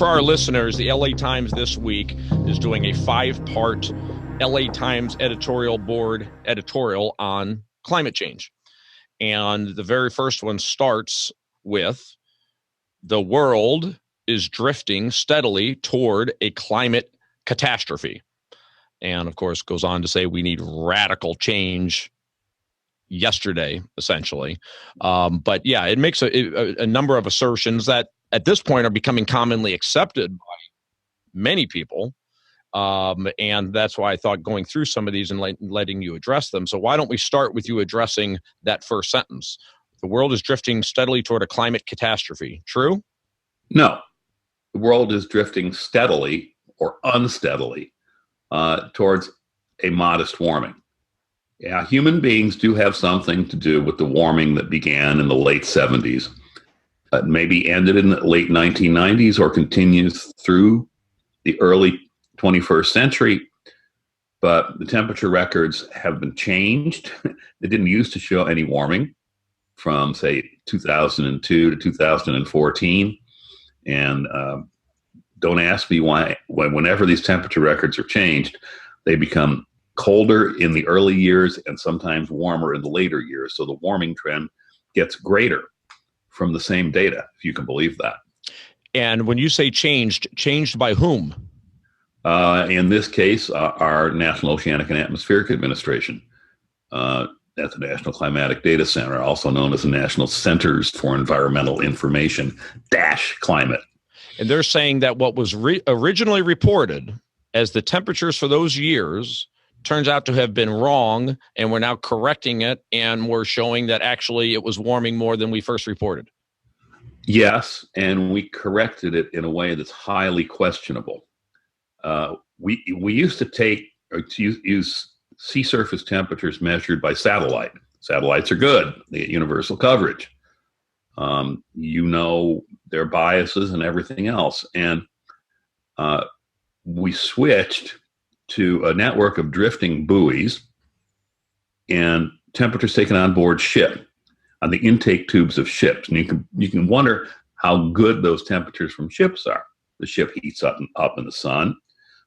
for our listeners, the LA Times this week is doing a 5-part LA Times editorial board editorial on climate change. And the very first one starts with the world is drifting steadily toward a climate catastrophe. And of course, goes on to say we need radical change yesterday, essentially. But yeah, it makes a number of assertions that at this point are becoming commonly accepted by many people. And that's why I thought going through some of these and letting you address them. So why don't we start with you addressing that first sentence? The world is drifting steadily toward a climate catastrophe. True? No. The world is drifting steadily or unsteadily towards a modest warming. Yeah, human beings do have something to do with the warming that began in the late 70s. Maybe ended in the late 1990s or continues through the early 21st century. But the temperature records have been changed. They didn't used to show any warming from, say, 2002 to 2014. And don't ask me why, whenever these temperature records are changed, they become colder in the early years and sometimes warmer in the later years. So the warming trend gets greater from the same data, if you can believe that. And when you say changed by whom? In this case, our National Oceanic and Atmospheric Administration at the National Climatic Data Center, also known as the National Centers for Environmental Information -Climate. And they're saying that what was originally reported as the temperatures for those years turns out to have been wrong, and we're now correcting it, and we're showing that actually it was warming more than we first reported. Yes, and we corrected it in a way that's highly questionable. We used to use sea surface temperatures measured by satellite. Satellites are good; they get universal coverage. Their biases and everything else, and we switched to a network of drifting buoys and temperatures taken on board ship on the intake tubes of ships. And you can wonder how good those temperatures from ships are. The ship heats up in the sun.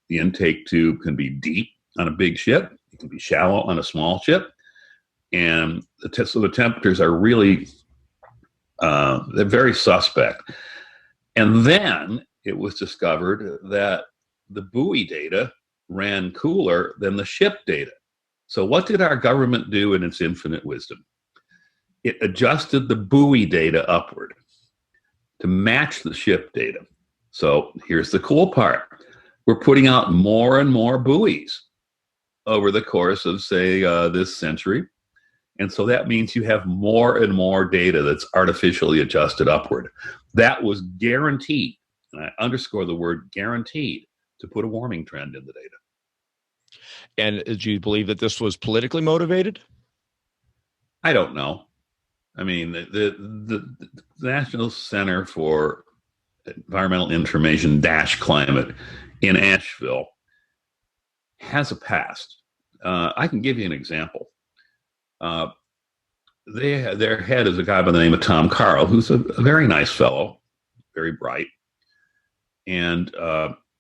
The intake tube can be deep on a big ship. It can be shallow on a small ship. And so the temperatures are really, they're very suspect. And then it was discovered that the buoy data ran cooler than the ship data. So what did our government do in its infinite wisdom? It adjusted the buoy data upward to match the ship data. So here's the cool part. We're putting out more and more buoys over the course of, say, this century. And so that means you have more and more data that's artificially adjusted upward. That was guaranteed, and I underscore the word guaranteed, to put a warming trend in the data. And do you believe that this was politically motivated? I don't know. I mean, the National Center for Environmental Information -Climate in Asheville has a past. I can give you an example. Their head is a guy by the name of Tom Carl, who's a very nice fellow, very bright. And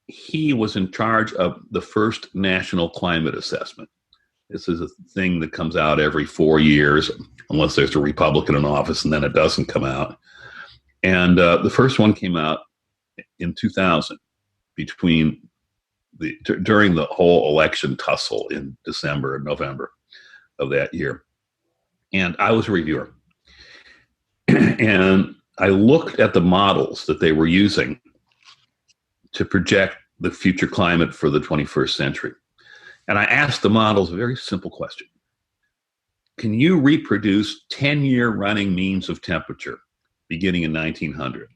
he was in charge of the first national climate assessment. This is a thing that comes out every 4 years, unless there's a Republican in office, and then it doesn't come out. And the first one came out in 2000, during the whole election tussle in December and November of that year. And I was a reviewer. And I looked at the models that they were using to project the future climate for the 21st century. And I asked the models a very simple question. Can you reproduce 10-year running means of temperature beginning in 1900?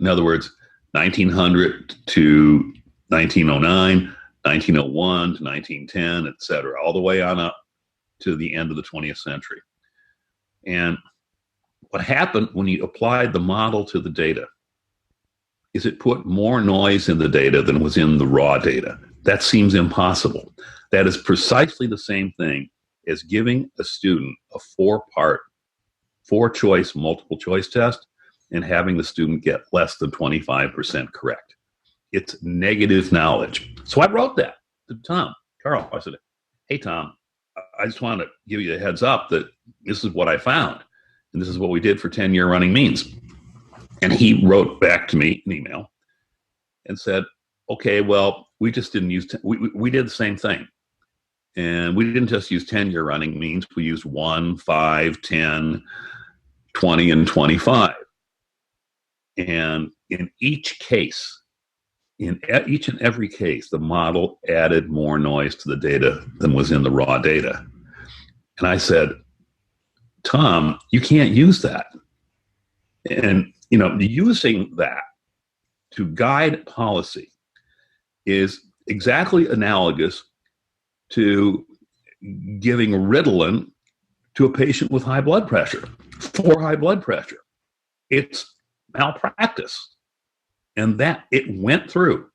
In other words, 1900 to 1909, 1901 to 1910, et cetera, all the way on up to the end of the 20th century. And what happened when you applied the model to the data is it put more noise in the data than was in the raw data. That seems impossible. That is precisely the same thing as giving a student a 4-part, 4-choice multiple choice test and having the student get less than 25% correct. it's negative knowledge. So I wrote that to Tom Carl. I said, hey, Tom, I just want to give you a heads up that this is what I found. And this is what we did for 10-year running means. And he wrote back to me an email and said, okay, well, we just didn't use, we did the same thing. And we didn't just use 10-year running means, we used 1, 5, 10, 20, and 25. And in each case, in each and every case, the model added more noise to the data than was in the raw data. And I said, Tom, you can't use that. And, using that to guide policy is exactly analogous to giving Ritalin to a patient with high blood pressure, for high blood pressure. It's malpractice. And that it went through.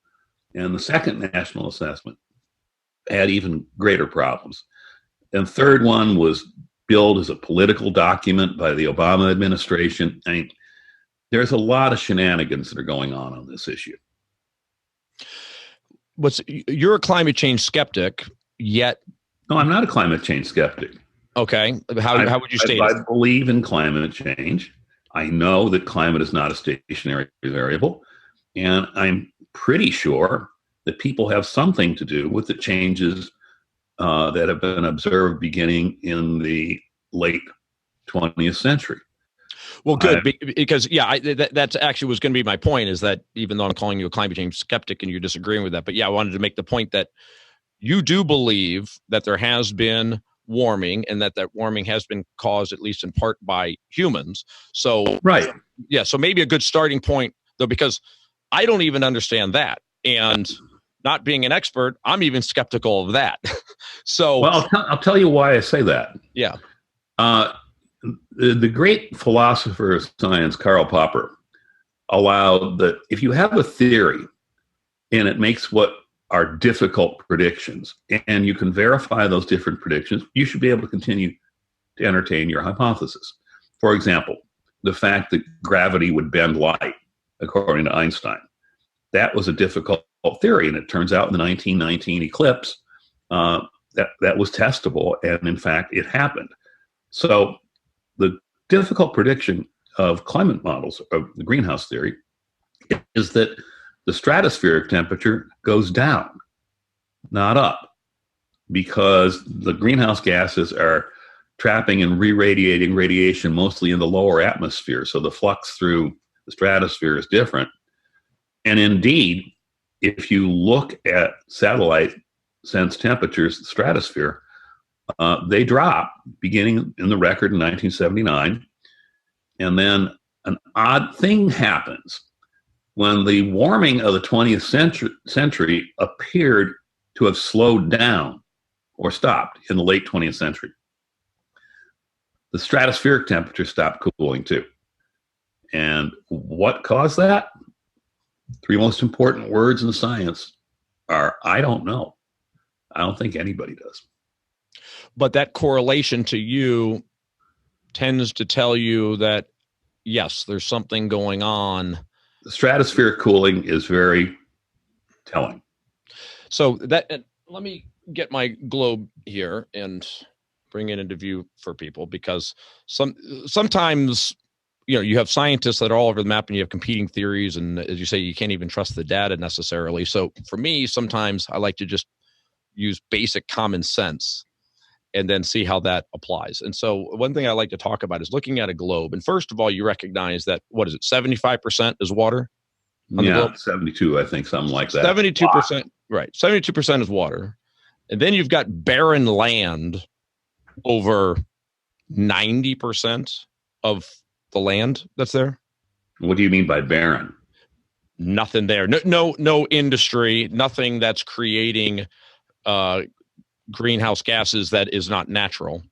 And the second national assessment had even greater problems. And third one was billed as a political document by the Obama administration. I mean, there's a lot of shenanigans that are going on this issue. You're a climate change skeptic, yet. No, I'm not a climate change skeptic. Okay. How would you state it? I believe in climate change. I know that climate is not a stationary variable. And I'm pretty sure that people have something to do with the changes that have been observed beginning in the late 20th century. Well, good, because that's actually was going to be my point, is that even though I'm calling you a climate change skeptic and you're disagreeing with that, but I wanted to make the point that you do believe that there has been warming and that warming has been caused at least in part by humans. So, right. Yeah. So maybe a good starting point, though, because I don't even understand that. And not being an expert, I'm even skeptical of that. So, well, I'll tell you why I say that. Yeah. The great philosopher of science, Karl Popper, allowed that if you have a theory and it makes what are difficult predictions and you can verify those different predictions, you should be able to continue to entertain your hypothesis. For example, the fact that gravity would bend light, according to Einstein. That was a difficult theory, and it turns out in the 1919 eclipse that was testable, and in fact, it happened. So the difficult prediction of climate models, of the greenhouse theory, is that the stratospheric temperature goes down, not up, because the greenhouse gases are trapping and re-radiating radiation mostly in the lower atmosphere, so the flux through the stratosphere is different. And indeed, if you look at satellite sense temperatures, the stratosphere, they drop beginning in the record in 1979. And then an odd thing happens when the warming of the 20th century appeared to have slowed down or stopped in the late 20th century. The stratospheric temperature stopped cooling too. And what caused that? Three most important words in science are, I don't know. I don't think anybody does. But that correlation to you tends to tell you that, yes, there's something going on. The stratospheric cooling is very telling. So that, let me get my globe here and bring it into view for people, because sometimes, you have scientists that are all over the map and you have competing theories. And as you say, you can't even trust the data necessarily. So for me, sometimes I like to just use basic common sense and then see how that applies. And so one thing I like to talk about is looking at a globe. And first of all, you recognize that, 75% is water? Yeah, 72, I think, something like that. 72%, wow. Right. 72% is water. And then you've got barren land over 90% of the land that's there. What do you mean by barren? Nothing there. No industry, nothing that's creating greenhouse gases that is not natural.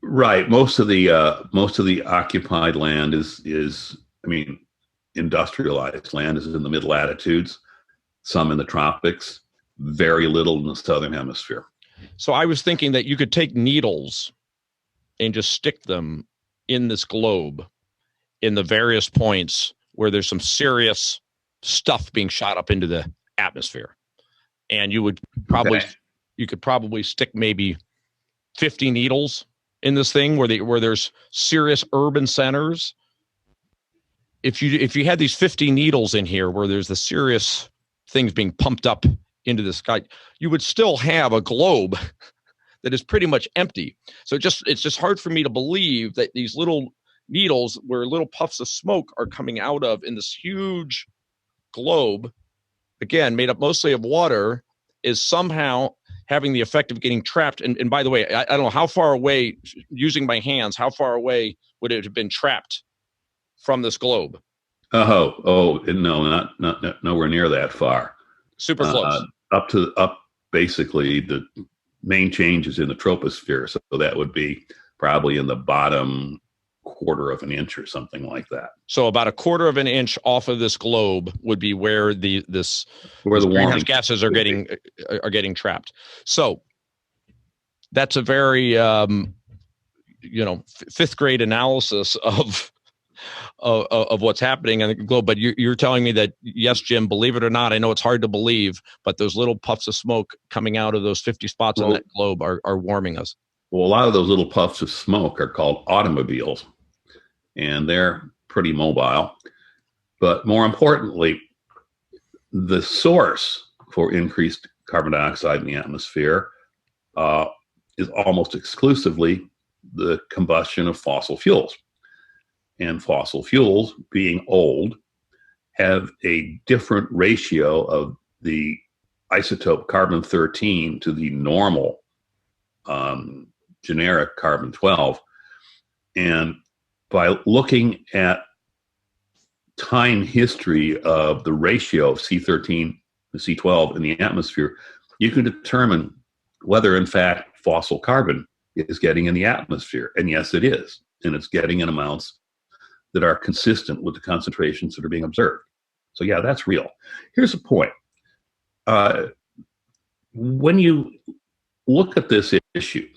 Right. Most of the occupied land is industrialized land is in the mid latitudes, some in the tropics, very little in the southern hemisphere. So I was thinking that you could take needles and just stick them in this globe in the various points where there's some serious stuff being shot up into the atmosphere. And you could probably stick maybe 50 needles in this thing where there's serious urban centers. If you had these 50 needles in here where there's the serious things being pumped up into the sky, you would still have a globe that is pretty much empty. So it's just hard for me to believe that these little needles where little puffs of smoke are coming out of in this huge globe, again, made up mostly of water, is somehow having the effect of getting trapped. And by the way, I don't know how far away, using my hands, how far away would it have been trapped from this globe? No, not nowhere near that far. Super close. Up basically the main changes in the troposphere. So that would be probably in the bottom quarter of an inch or something like that. So about a quarter of an inch off of this globe would be where the greenhouse gases are getting trapped. So that's a very fifth grade analysis of what's happening on the globe. But you're telling me that, yes, Jim, believe it or not, I know it's hard to believe, but those little puffs of smoke coming out of those 50 spots on that globe are warming us. Well, a lot of those little puffs of smoke are called automobiles, and they're pretty mobile. But more importantly, the source for increased carbon dioxide in the atmosphere is almost exclusively the combustion of fossil fuels. And fossil fuels, being old, have a different ratio of the isotope carbon-13 to the normal generic carbon-12. And by looking at time history of the ratio of C13 to C12 in the atmosphere, you can determine whether, in fact, fossil carbon is getting in the atmosphere. And yes, it is. And it's getting in amounts that are consistent with the concentrations that are being observed. So yeah, that's real. Here's the point. When you look at this issue,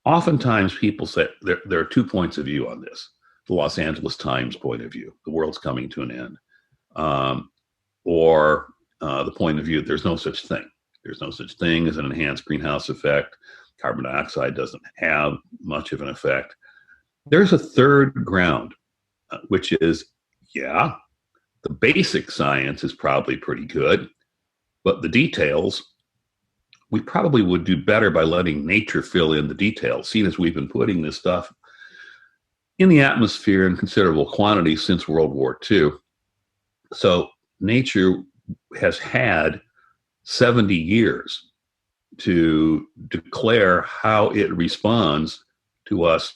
oftentimes people say there are 2 points of view on this. The Los Angeles Times point of view, the world's coming to an end, or the point of view that there's no such thing. There's no such thing as an enhanced greenhouse effect. Carbon dioxide doesn't have much of an effect. There's a third ground, which is, yeah, the basic science is probably pretty good, but the details, we probably would do better by letting nature fill in the details, seeing as we've been putting this stuff in the atmosphere in considerable quantities since World War II. So nature has had 70 years to declare how it responds to us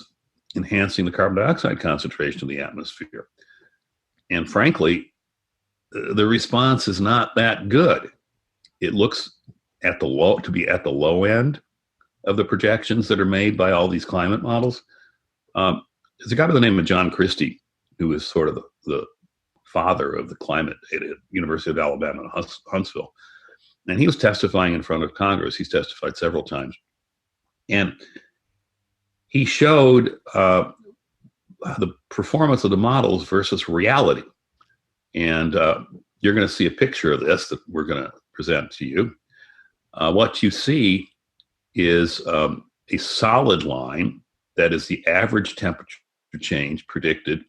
enhancing the carbon dioxide concentration in the atmosphere. And frankly, the response is not that good. It looks to be at the low end of the projections that are made by all these climate models. There's a guy by the name of John Christie, who is sort of the father of the climate at University of Alabama in Huntsville. And he was testifying in front of Congress. He's testified several times. And he showed the performance of the models versus reality. And you're going to see a picture of this that we're going to present to you. What you see is a solid line that is the average temperature change predicted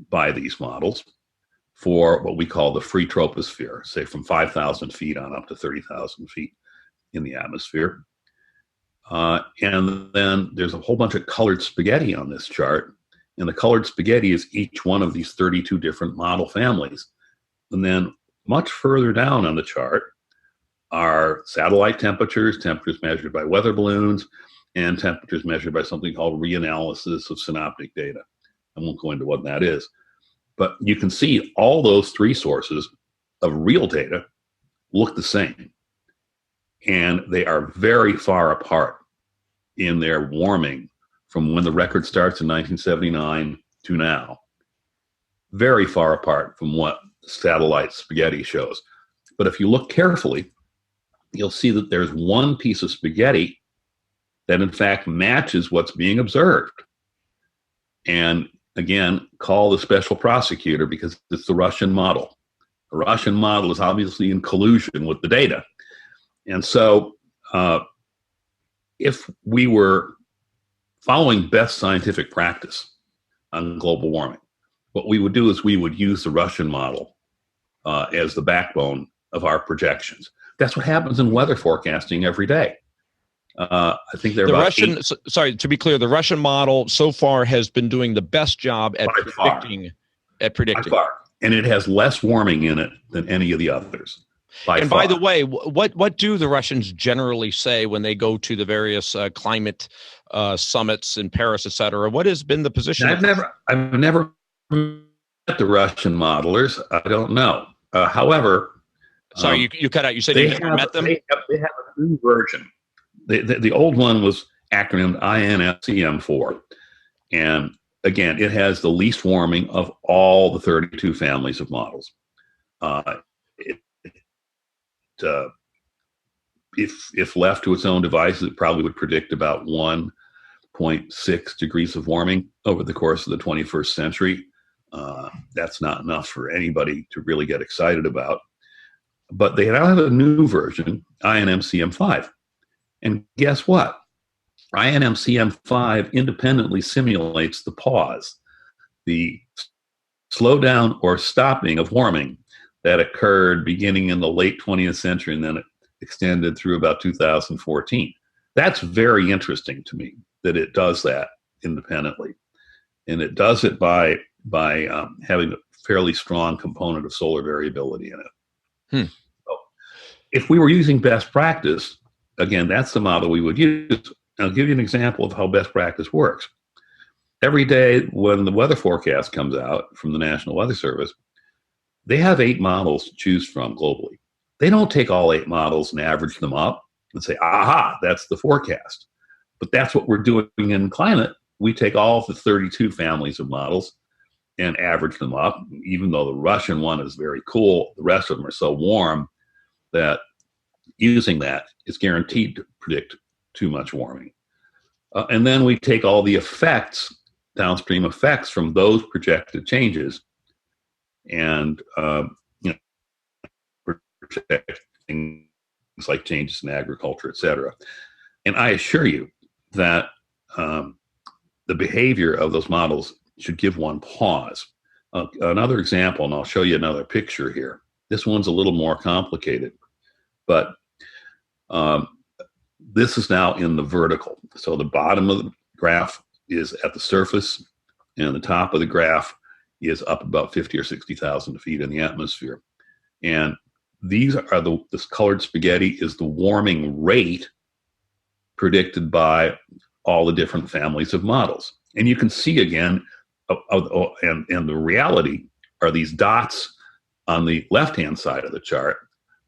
by these models for what we call the free troposphere, say from 5,000 feet on up to 30,000 feet in the atmosphere. And then there's a whole bunch of colored spaghetti on this chart. And the colored spaghetti is each one of these 32 different model families. And then much further down on the chart are satellite temperatures, temperatures measured by weather balloons, and temperatures measured by something called reanalysis of synoptic data. I won't go into what that is. But you can see all those three sources of real data look the same. And they are very far apart in their warming from when the record starts in 1979 to now. Very far apart from what satellite spaghetti shows. But if you look carefully, you'll see that there's one piece of spaghetti that in fact matches what's being observed. And again, call the special prosecutor because it's the Russian model. The Russian model is obviously in collusion with the data. And so if we were following best scientific practice on global warming, what we would do is we would use the Russian model as the backbone of our projections. That's what happens in weather forecasting every day. I think there are about Russian. Sorry, to be clear, the Russian model so far has been doing the best job at predicting. By far, and it has less warming in it than any of the others. By the way, what do the Russians generally say when they go to the various climate summits in Paris, et cetera? What has been the position? I've never met the Russian modelers. I don't know. However, sorry, you cut out. You said you never met them. They have a new version. The old one was acronymed INFCM4, and again, it has the least warming of all the 32 families of models. If left to its own devices, it probably would predict about 1.6 degrees of warming over the course of the 21st century. That's not enough for anybody to really get excited about. But they now have a new version, INMCM5. And guess what? INMCM5 independently simulates the pause, the slowdown or stopping of warming that occurred beginning in the late 20th century and then it extended through about 2014. That's very interesting to me that it does that independently. And it does it by having a fairly strong component of solar variability in it. So if we were using best practice, again, that's the model we would use. I'll give you an example of how best practice works. Every day when the weather forecast comes out from the National Weather Service, they have 8 models to choose from globally. They don't take all 8 models and average them up and say, aha, that's the forecast. But that's what we're doing in climate. We take all of the 32 families of models and average them up. Even though the Russian one is very cool, the rest of them are so warm that using that is guaranteed to predict too much warming. And then we take all the effects, downstream effects from those projected changes and project things like changes in agriculture, et cetera. And I assure you that the behavior of those models should give one pause. Another example, and I'll show you another picture here. This one's a little more complicated, but this is now in the vertical. So the bottom of the graph is at the surface, and the top of the graph is up about 50 or 60,000 feet in the atmosphere. And these are this colored spaghetti is the warming rate predicted by all the different families of models. And you can see again, and the reality are these dots on the left-hand side of the chart.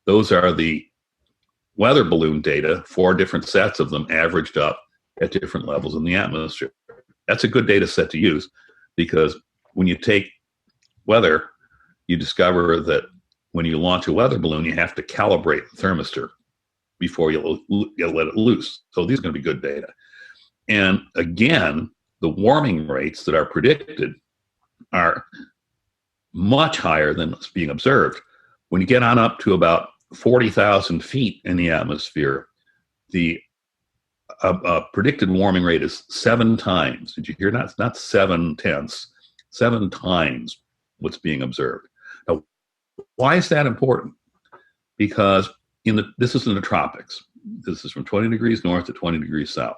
Those are the weather balloon data, 4 different sets of them averaged up at different levels in the atmosphere. That's a good data set to use because when you take weather, you discover that when you launch a weather balloon, you have to calibrate the thermistor before you let it loose. So these are going to be good data. And again, the warming rates that are predicted are much higher than what's being observed. When you get on up to about 40,000 feet in the atmosphere, the predicted warming rate is 7 times. Did you hear that? It's not 7 tenths, 7 times what's being observed. Now, why is that important? Because this is in the tropics. This is from 20 degrees north to 20 degrees south.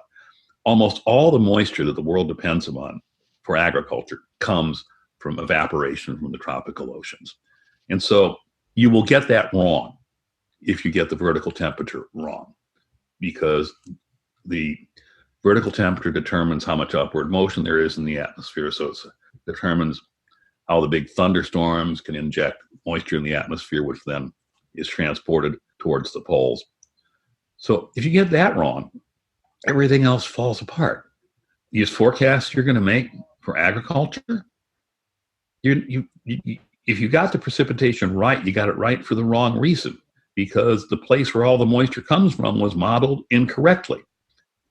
Almost all the moisture that the world depends upon for agriculture comes from evaporation from the tropical oceans. And so you will get that wrong if you get the vertical temperature wrong, because the vertical temperature determines how much upward motion there is in the atmosphere. So it determines how the big thunderstorms can inject moisture in the atmosphere, which then is transported towards the poles. So if you get that wrong, everything else falls apart. These forecasts you're going to make for agriculture, if you got the precipitation right, you got it right for the wrong reason, because the place where all the moisture comes from was modeled incorrectly.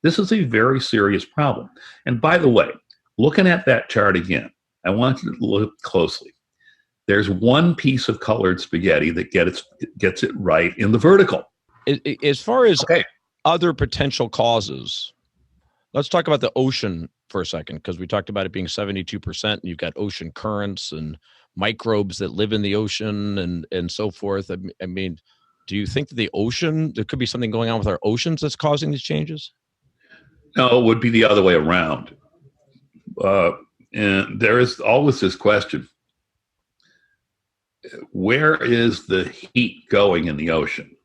This is a very serious problem. And by the way, looking at that chart again, I want you to look closely. There's one piece of colored spaghetti that gets it right in the vertical. As far as Okay. other potential causes, let's talk about the ocean for a second, because we talked about it being 72%, and you've got ocean currents and microbes that live in the ocean and so forth. I mean, do you think that there could be something going on with our oceans that's causing these changes? No, it would be the other way around. And there is always this question: where is the heat going in the ocean?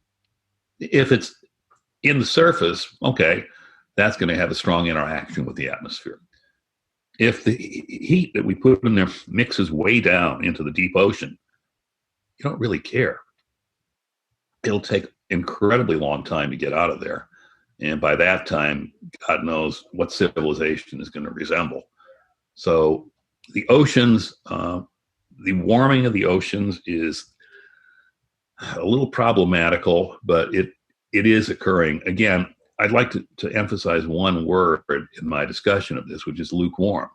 If it's in the surface, okay, that's going to have a strong interaction with the atmosphere. If the heat that we put in there mixes way down into the deep ocean, you don't really care. It'll take incredibly long time to get out of there. And by that time, God knows what civilization is going to resemble. So the oceans, the warming of the oceans is a little problematical, but it is occurring. Again, I'd like to emphasize one word in my discussion of this, which is lukewarm.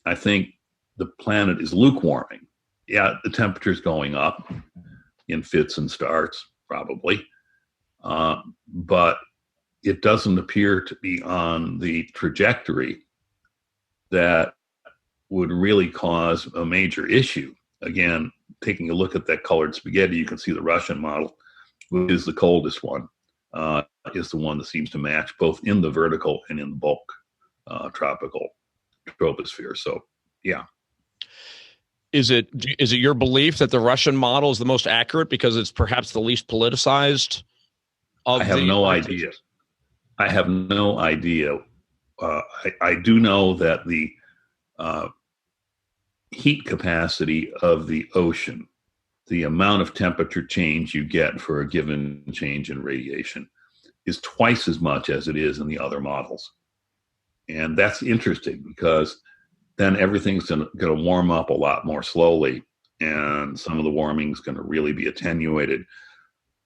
I think the planet is lukewarming. Yeah, the temperature's going up in fits and starts, probably. But it doesn't appear to be on the trajectory that would really cause a major issue. Again, taking a look at that colored spaghetti, you can see the Russian model, which is the coldest one, is the one that seems to match both in the vertical and in the bulk tropical troposphere. So, yeah. Is it your belief that the Russian model is the most accurate because it's perhaps the least politicized? I have no idea. I have no idea. I do know that the heat capacity of the ocean, the amount of temperature change you get for a given change in radiation, is twice as much as it is in the other models. And that's interesting because then everything's going to warm up a lot more slowly, and some of the warming is going to really be attenuated.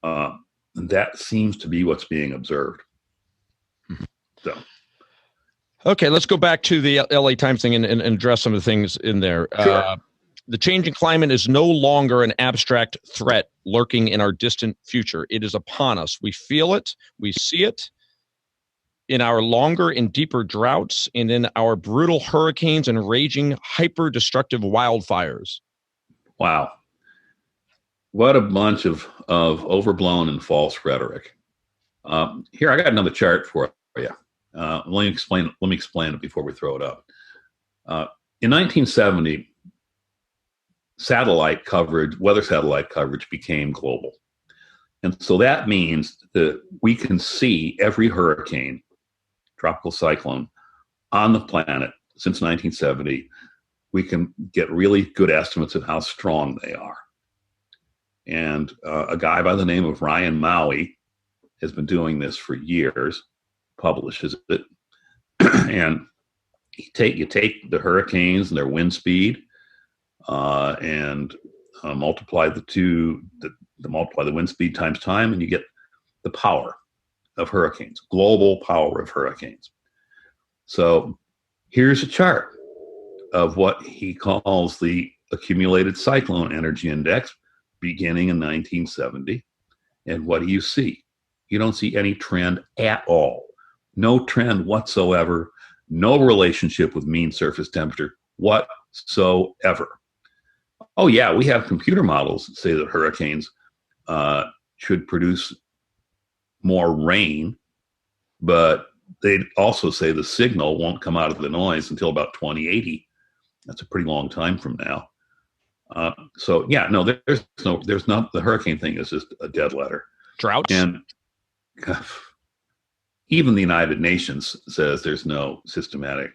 That seems to be what's being observed. So, okay, let's go back to the LA Times thing and address some of the things in there. Sure. The changing climate is no longer an abstract threat lurking in our distant future. It is upon us. We feel it. We see it in our longer and deeper droughts and in our brutal hurricanes and raging hyper-destructive wildfires. Wow. What a bunch of overblown and false rhetoric. Here, I got another chart for you. Let me explain it before we throw it up. In 1970, weather satellite coverage became global. And so that means that we can see every hurricane, tropical cyclone on the planet since 1970. We can get really good estimates of how strong they are. And a guy by the name of Ryan Maui has been doing this for years, publishes it. And you take the hurricanes and their wind speed and multiply multiply the wind speed times time, and you get the power of hurricanes, global power of hurricanes. So here's a chart of what he calls the accumulated cyclone energy index beginning in 1970. And what do you see? You don't see any trend at all. No trend whatsoever. No relationship with mean surface temperature whatsoever. Oh, yeah, we have computer models that say that hurricanes should produce more rain, but they also say the signal won't come out of the noise until about 2080. That's a pretty long time from now. So yeah, no, there's not, the hurricane thing is just a dead letter. Droughts? And even the United Nations says there's no systematic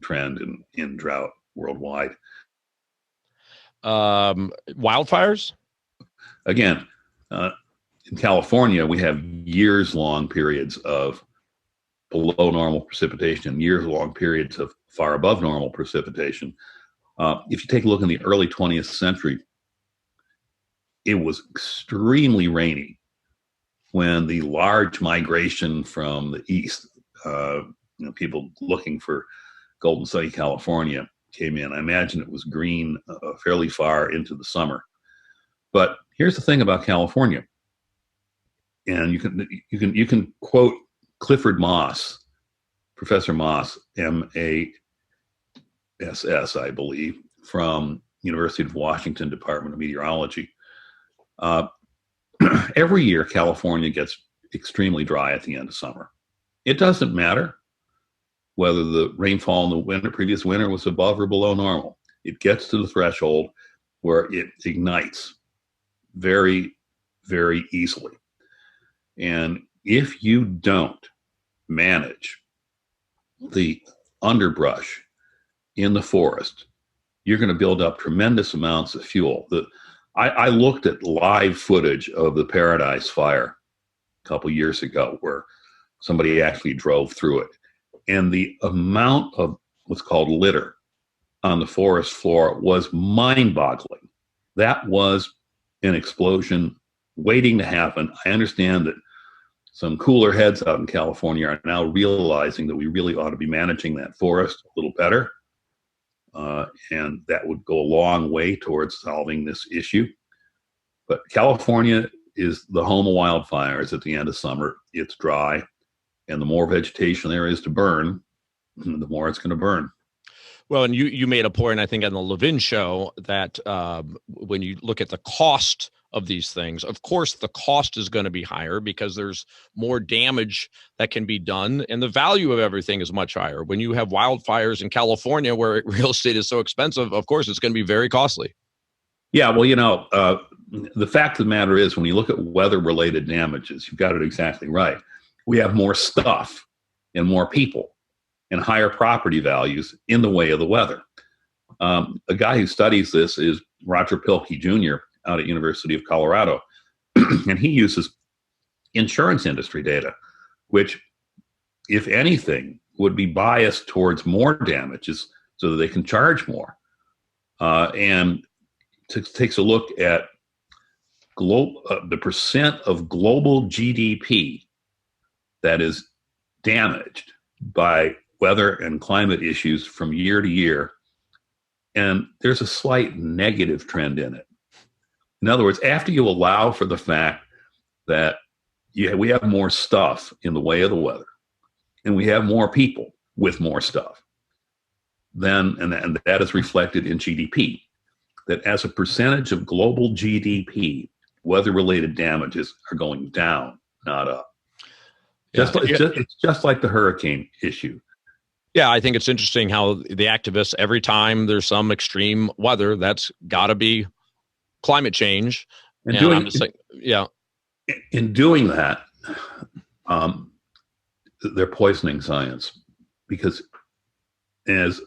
trend in drought worldwide. Wildfires? Again, in California, we have years-long periods of below normal precipitation, years-long periods of far above normal precipitation. If you take a look in the early 20th century, it was extremely rainy when the large migration from the east, people looking for golden sunny California, came in. I imagine it was green fairly far into the summer. But here's the thing about California, and you can quote Clifford Moss, Professor Moss, M.A.S.S., I believe, from University of Washington Department of Meteorology. Every year, California gets extremely dry at the end of summer. It doesn't matter whether the rainfall in the previous winter was above or below normal. It gets to the threshold where it ignites very, very easily. And if you don't manage the underbrush in the forest, you're going to build up tremendous amounts of fuel. I looked at live footage of the Paradise Fire a couple years ago where somebody actually drove through it. And the amount of what's called litter on the forest floor was mind-boggling. That was an explosion waiting to happen. I understand that some cooler heads out in California are now realizing that we really ought to be managing that forest a little better. And that would go a long way towards solving this issue. But California is the home of wildfires at the end of summer. It's dry, and the more vegetation there is to burn, the more it's going to burn. Well, and you made a point, I think, on the Levin show that when you look at the cost of these things, of course, the cost is going to be higher because there's more damage that can be done, and the value of everything is much higher. When you have wildfires in California where real estate is so expensive, of course, it's going to be very costly. Yeah, well, the fact of the matter is when you look at weather-related damages, you've got it exactly right. We have more stuff and more people and higher property values in the way of the weather. A guy who studies this is Roger Pilkey Jr. out at University of Colorado, and he uses insurance industry data, which, if anything, would be biased towards more damages so that they can charge more. And takes a look at the percent of global GDP that is damaged by weather and climate issues from year to year, and there's a slight negative trend in it. In other words, after you allow for the fact that we have more stuff in the way of the weather, and we have more people with more stuff, then and that is reflected in GDP, that as a percentage of global GDP, weather-related damages are going down, not up. It's just like the hurricane issue. Yeah, I think it's interesting how the activists, every time there's some extreme weather, that's got to be climate change. And I'm just saying, yeah. In doing that, they're poisoning science because, as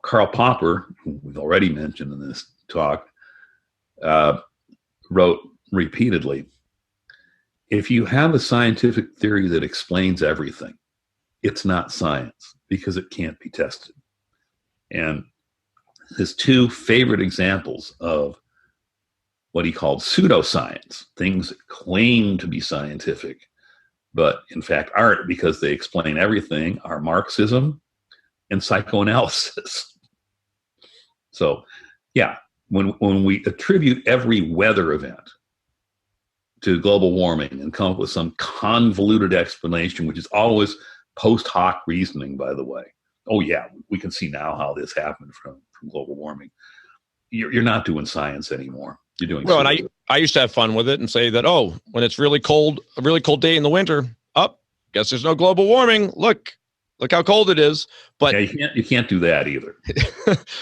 Karl Popper, who we've already mentioned in this talk, wrote repeatedly, if you have a scientific theory that explains everything, it's not science because it can't be tested. And his two favorite examples of what he called pseudoscience, things that claim to be scientific, but in fact aren't because they explain everything, are Marxism and psychoanalysis. So, yeah, when we attribute every weather event to global warming and come up with some convoluted explanation, which is always post hoc reasoning, by the way. Oh, yeah, we can see now how this happened from global warming. You're not doing science anymore. You're doing well, and I used to have fun with it and say that, when it's really cold, a really cold day in the winter, guess there's no global warming. Look how cold it is. But yeah, you can't do that either.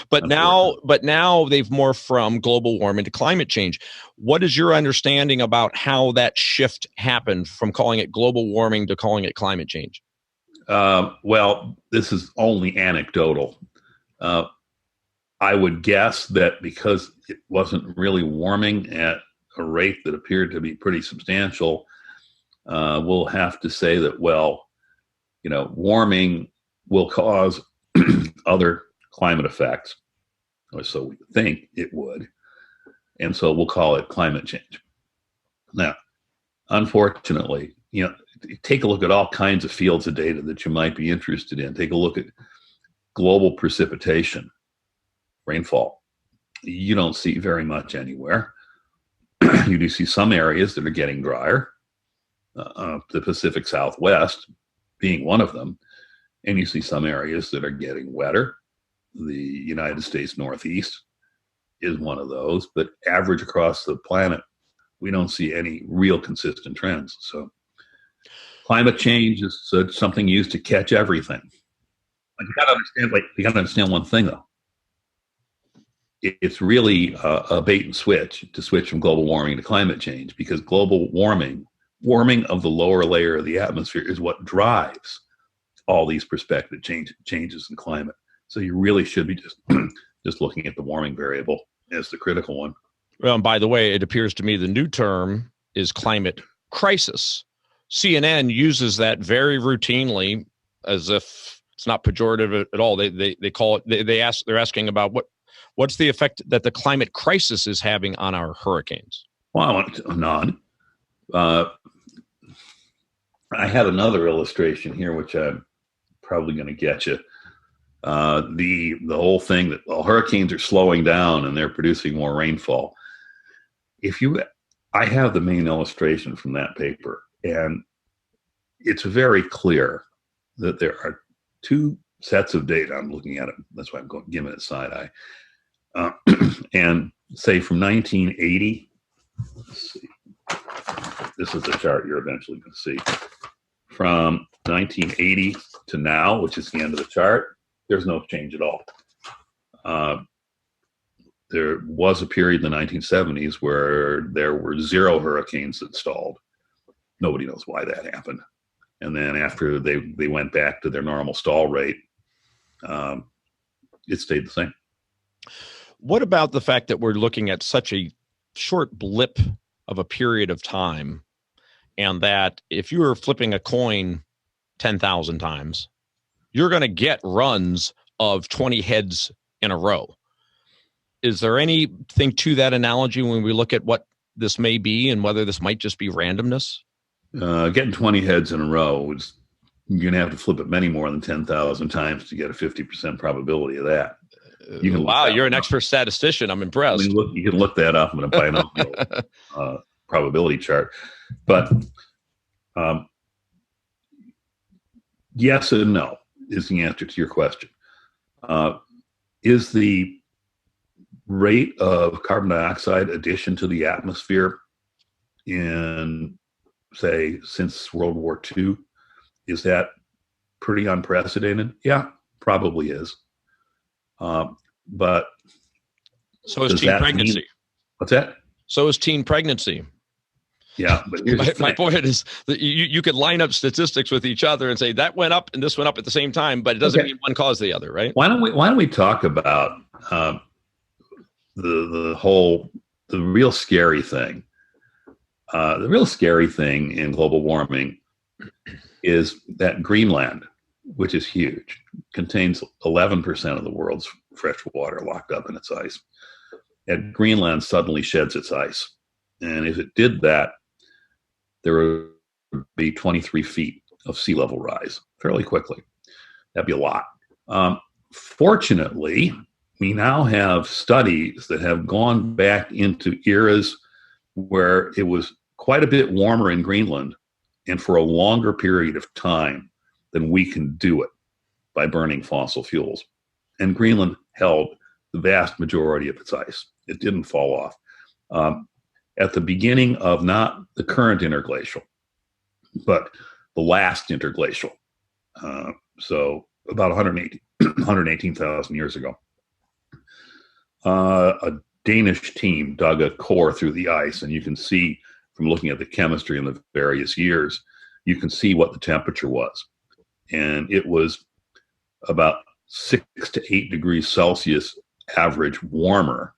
but now they've morphed from global warming to climate change. What is your understanding about how that shift happened from calling it global warming to calling it climate change? Well, this is only anecdotal. I would guess that because it wasn't really warming at a rate that appeared to be pretty substantial, we'll have to say that, warming will cause other climate effects, or so we think it would, and so we'll call it climate change. Now, unfortunately, take a look at all kinds of fields of data that you might be interested in. Take a look at global precipitation. rainfall. You don't see very much anywhere. You do see some areas that are getting drier, the Pacific Southwest being one of them, and you see some areas that are getting wetter. The United States Northeast is one of those, but average across the planet, we don't see any real consistent trends. So climate change is something used to catch everything. But you got to understand one thing though. It's really a bait and switch to switch from global warming to climate change, because global warming of the lower layer of the atmosphere, is what drives all these prospective changes in climate. So you really should be just looking at the warming variable as the critical one. Well, and by the way, it appears to me the new term is climate crisis. CNN uses that very routinely, as if it's not pejorative at all. They call it. They're asking about what's the effect that the climate crisis is having on our hurricanes. Well, I want to nod. I had another illustration here, which I'm probably going to get you. The whole thing that hurricanes are slowing down and they're producing more rainfall. I have the main illustration from that paper, and it's very clear that there are two sets of data. I'm looking at it. That's why I'm giving it side eye. And say from 1980, let's see. This is the chart you're eventually going to see. From 1980 to now, which is the end of the chart, there's no change at all. There was a period in the 1970s where there were 0 hurricanes installed. Nobody knows why that happened. And then after they went back to their normal stall rate, it stayed the same. What about the fact that we're looking at such a short blip of a period of time, and that if you were flipping a coin 10,000 times, you're going to get runs of 20 heads in a row? Is there anything to that analogy when we look at what this may be and whether this might just be randomness? Getting 20 heads in a row is, you're going to have to flip it many more than 10,000 times to get a 50% probability of that. Wow, you're an expert statistician. I'm impressed. You can look that up in a binomial probability chart. But yes and no is the answer to your question. Is the rate of carbon dioxide addition to the atmosphere in, say, since World War II, is that pretty unprecedented? Yeah, probably is. But so is teen pregnancy. What's that? So is teen pregnancy. Yeah, but my point is that you could line up statistics with each other and say that went up and this went up at the same time, but it doesn't mean one caused the other, right? Why don't we talk about the real scary thing? The real scary thing in global warming is that Greenland, which is huge, contains 11% of the world's fresh water locked up in its ice. And Greenland suddenly sheds its ice. And if it did that, there would be 23 feet of sea level rise fairly quickly. That'd be a lot. Fortunately, we now have studies that have gone back into eras where it was quite a bit warmer in Greenland and for a longer period of time than we can do it by burning fossil fuels. And Greenland held the vast majority of its ice. It didn't fall off. At the beginning of not the current interglacial, but the last interglacial, so about 118,000 years ago, a Danish team dug a core through the ice, and you can see from looking at the chemistry in the various years, you can see what the temperature was. And it was about 6 to 8 degrees Celsius average warmer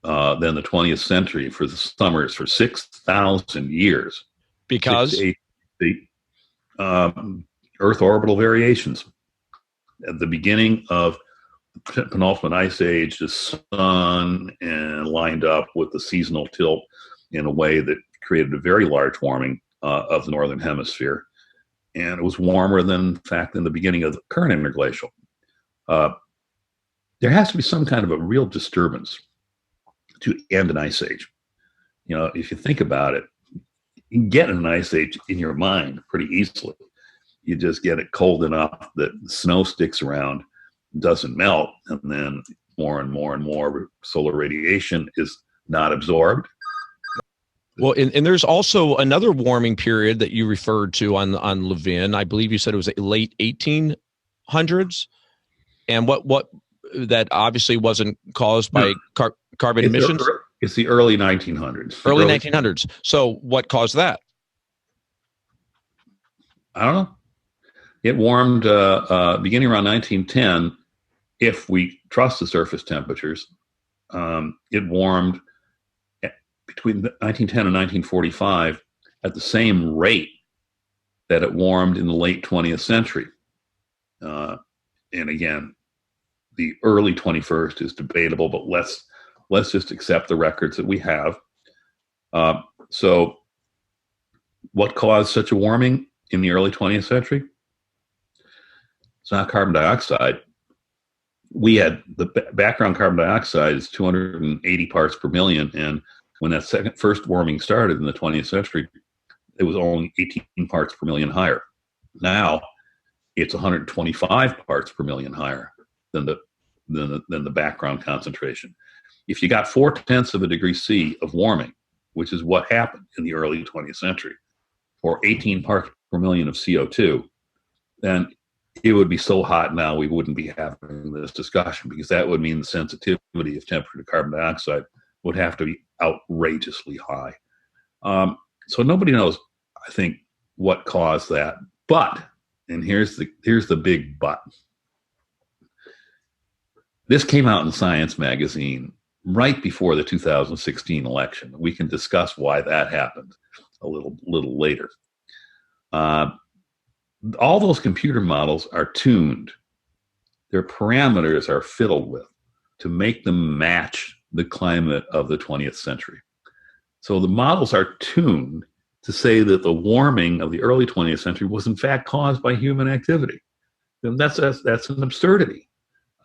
than the 20th century for the summers for 6,000 years. Because? 6 to 8 Earth orbital variations. At the beginning of the penultimate ice age, the sun and lined up with the seasonal tilt in a way that created a very large warming of the northern hemisphere. And it was warmer than, in fact, in the beginning of the current interglacial. there has to be some kind of a real disturbance to end an ice age. If you think about it, you can get an ice age in your mind pretty easily. You just get it cold enough that the snow sticks around, doesn't melt, and then more and more and more solar radiation is not absorbed. Well, and there's also another warming period that you referred to on Levin. I believe you said it was late 1800s, and what that obviously wasn't caused by carbon emissions. It's the early 1900s. Early 1900s. So what caused that? I don't know. It warmed beginning around 1910. If we trust the surface temperatures, it warmed between 1910 and 1945 at the same rate that it warmed in the late 20th century. And again, the early 21st is debatable, but let's just accept the records that we have. So what caused such a warming in the early 20th century? It's not carbon dioxide. We had the background carbon dioxide is 280 parts per million. And when that first warming started in the 20th century, it was only 18 parts per million higher. Now it's 125 parts per million higher than the background concentration. If you got 0.4 of a degree C of warming, which is what happened in the early 20th century, or 18 parts per million of CO2, then it would be so hot now we wouldn't be having this discussion, because that would mean the sensitivity of temperature to carbon dioxide would have to be outrageously high. So nobody knows, I think, what caused that. But, and here's the big but. This came out in Science magazine right before the 2016 election. We can discuss why that happened a little later. All those computer models are tuned. Their parameters are fiddled with to make them match the climate of the 20th century. So the models are tuned to say that the warming of the early 20th century was in fact caused by human activity. And that's an absurdity.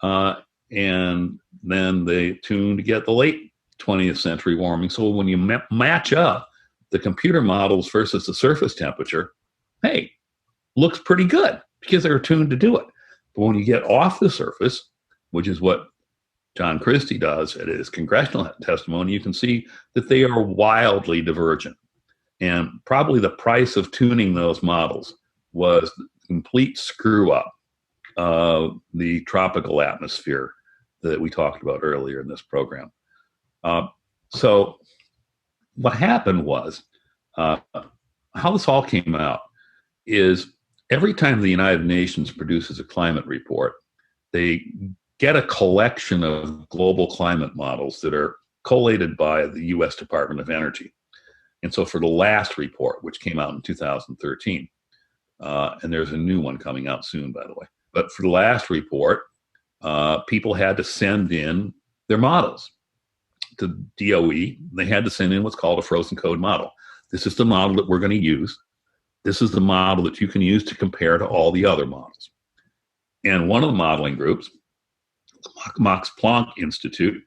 And then they tune to get the late 20th century warming. So when you match up the computer models versus the surface temperature, hey, looks pretty good because they're tuned to do it. But when you get off the surface, which is what John Christie does at his congressional testimony, you can see that they are wildly divergent. And probably the price of tuning those models was the complete screw up of the tropical atmosphere that we talked about earlier in this program. So what happened was, how this all came out is every time the United Nations produces a climate report, they get a collection of global climate models that are collated by the US Department of Energy. And so for the last report, which came out in 2013, and there's a new one coming out soon, by the way, but for the last report, people had to send in their models to DOE. They had to send in what's called a frozen code model. This is the model that we're going to use. This is the model that you can use to compare to all the other models. And one of the modeling groups, Max Planck Institute,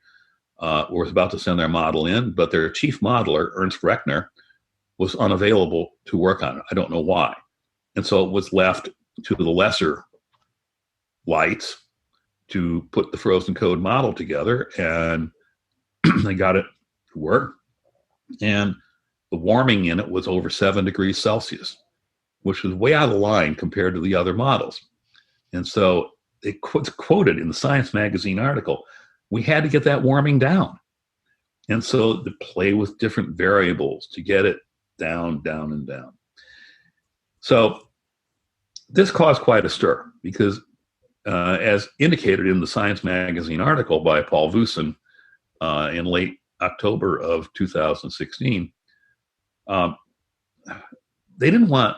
was about to send their model in, but their chief modeler, Ernst Rechner, was unavailable to work on it. I don't know why. And so it was left to the lesser lights to put the frozen code model together, and they got it to work. And the warming in it was over 7 degrees Celsius, which was way out of line compared to the other models. And so it's quoted in the Science magazine article, we had to get that warming down. And so the play with different variables to get it down, down, and down. So this caused quite a stir because as indicated in the Science magazine article by Paul Vucin in late October of 2016, they didn't want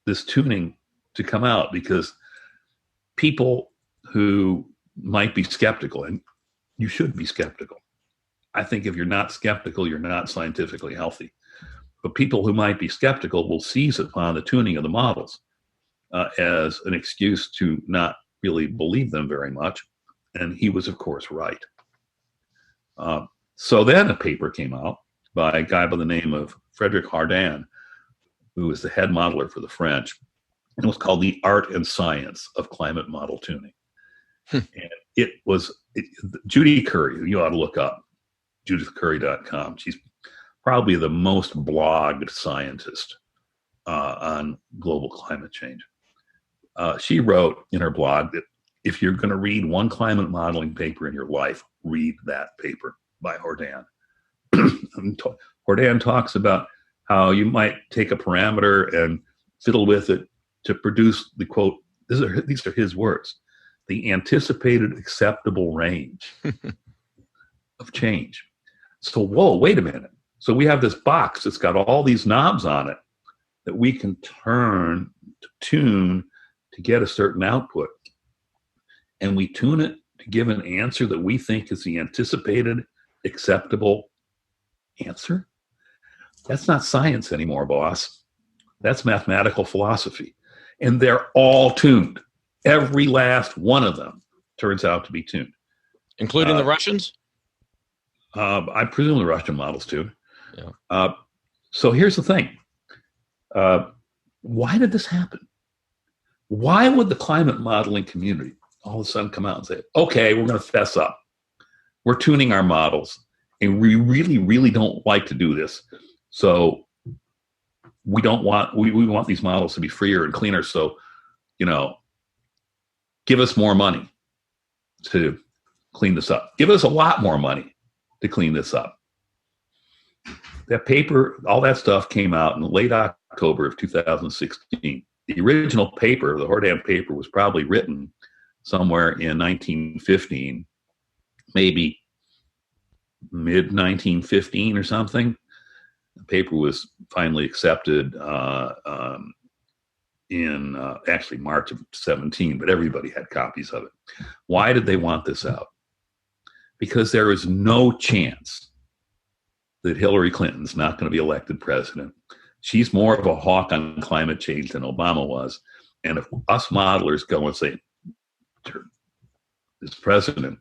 this tuning to come out because people who might be skeptical, and you should be skeptical. I think if you're not skeptical, you're not scientifically healthy. But people who might be skeptical will seize upon the tuning of the models as an excuse to not really believe them very much And he was, of course, right. So then a paper came out by a guy by the name of Frederick Hardin, who was the head modeler for the French. And it was called The Art and Science of Climate Model Tuning. And it was Judy Curry, you ought to look up, judithcurry.com. She's probably the most blogged scientist on global climate change. She wrote in her blog that if you're going to read one climate modeling paper in your life, read that paper by Hardin. Hardin talks about how you might take a parameter and fiddle with it to produce the quote, these are his words, the anticipated acceptable range of change. So, whoa, wait a minute. So we have this box that's got all these knobs on it that we can turn to tune to get a certain output. And we tune it to give an answer that we think is the anticipated acceptable answer. That's not science anymore, boss. That's mathematical philosophy. And they're all tuned. Every last one of them turns out to be tuned. Including the Russians? I presume the Russian models too. Yeah. So here's the thing. Why did this happen? Why would the climate modeling community all of a sudden come out and say, okay, we're going to fess up. We're tuning our models, and we really, really don't like to do this. So we want these models to be freer and cleaner. So, give us more money to clean this up. Give us a lot more money to clean this up. That paper, all that stuff came out in late October of 2016. The original paper, the Hardin paper, was probably written somewhere in 1915, maybe mid-1915 or something. The paper was finally accepted in actually March of 17, but everybody had copies of it. Why did they want this out? Because there is no chance that Hillary Clinton's not going to be elected president. She's more of a hawk on climate change than Obama was. And if us modelers go and say, this president,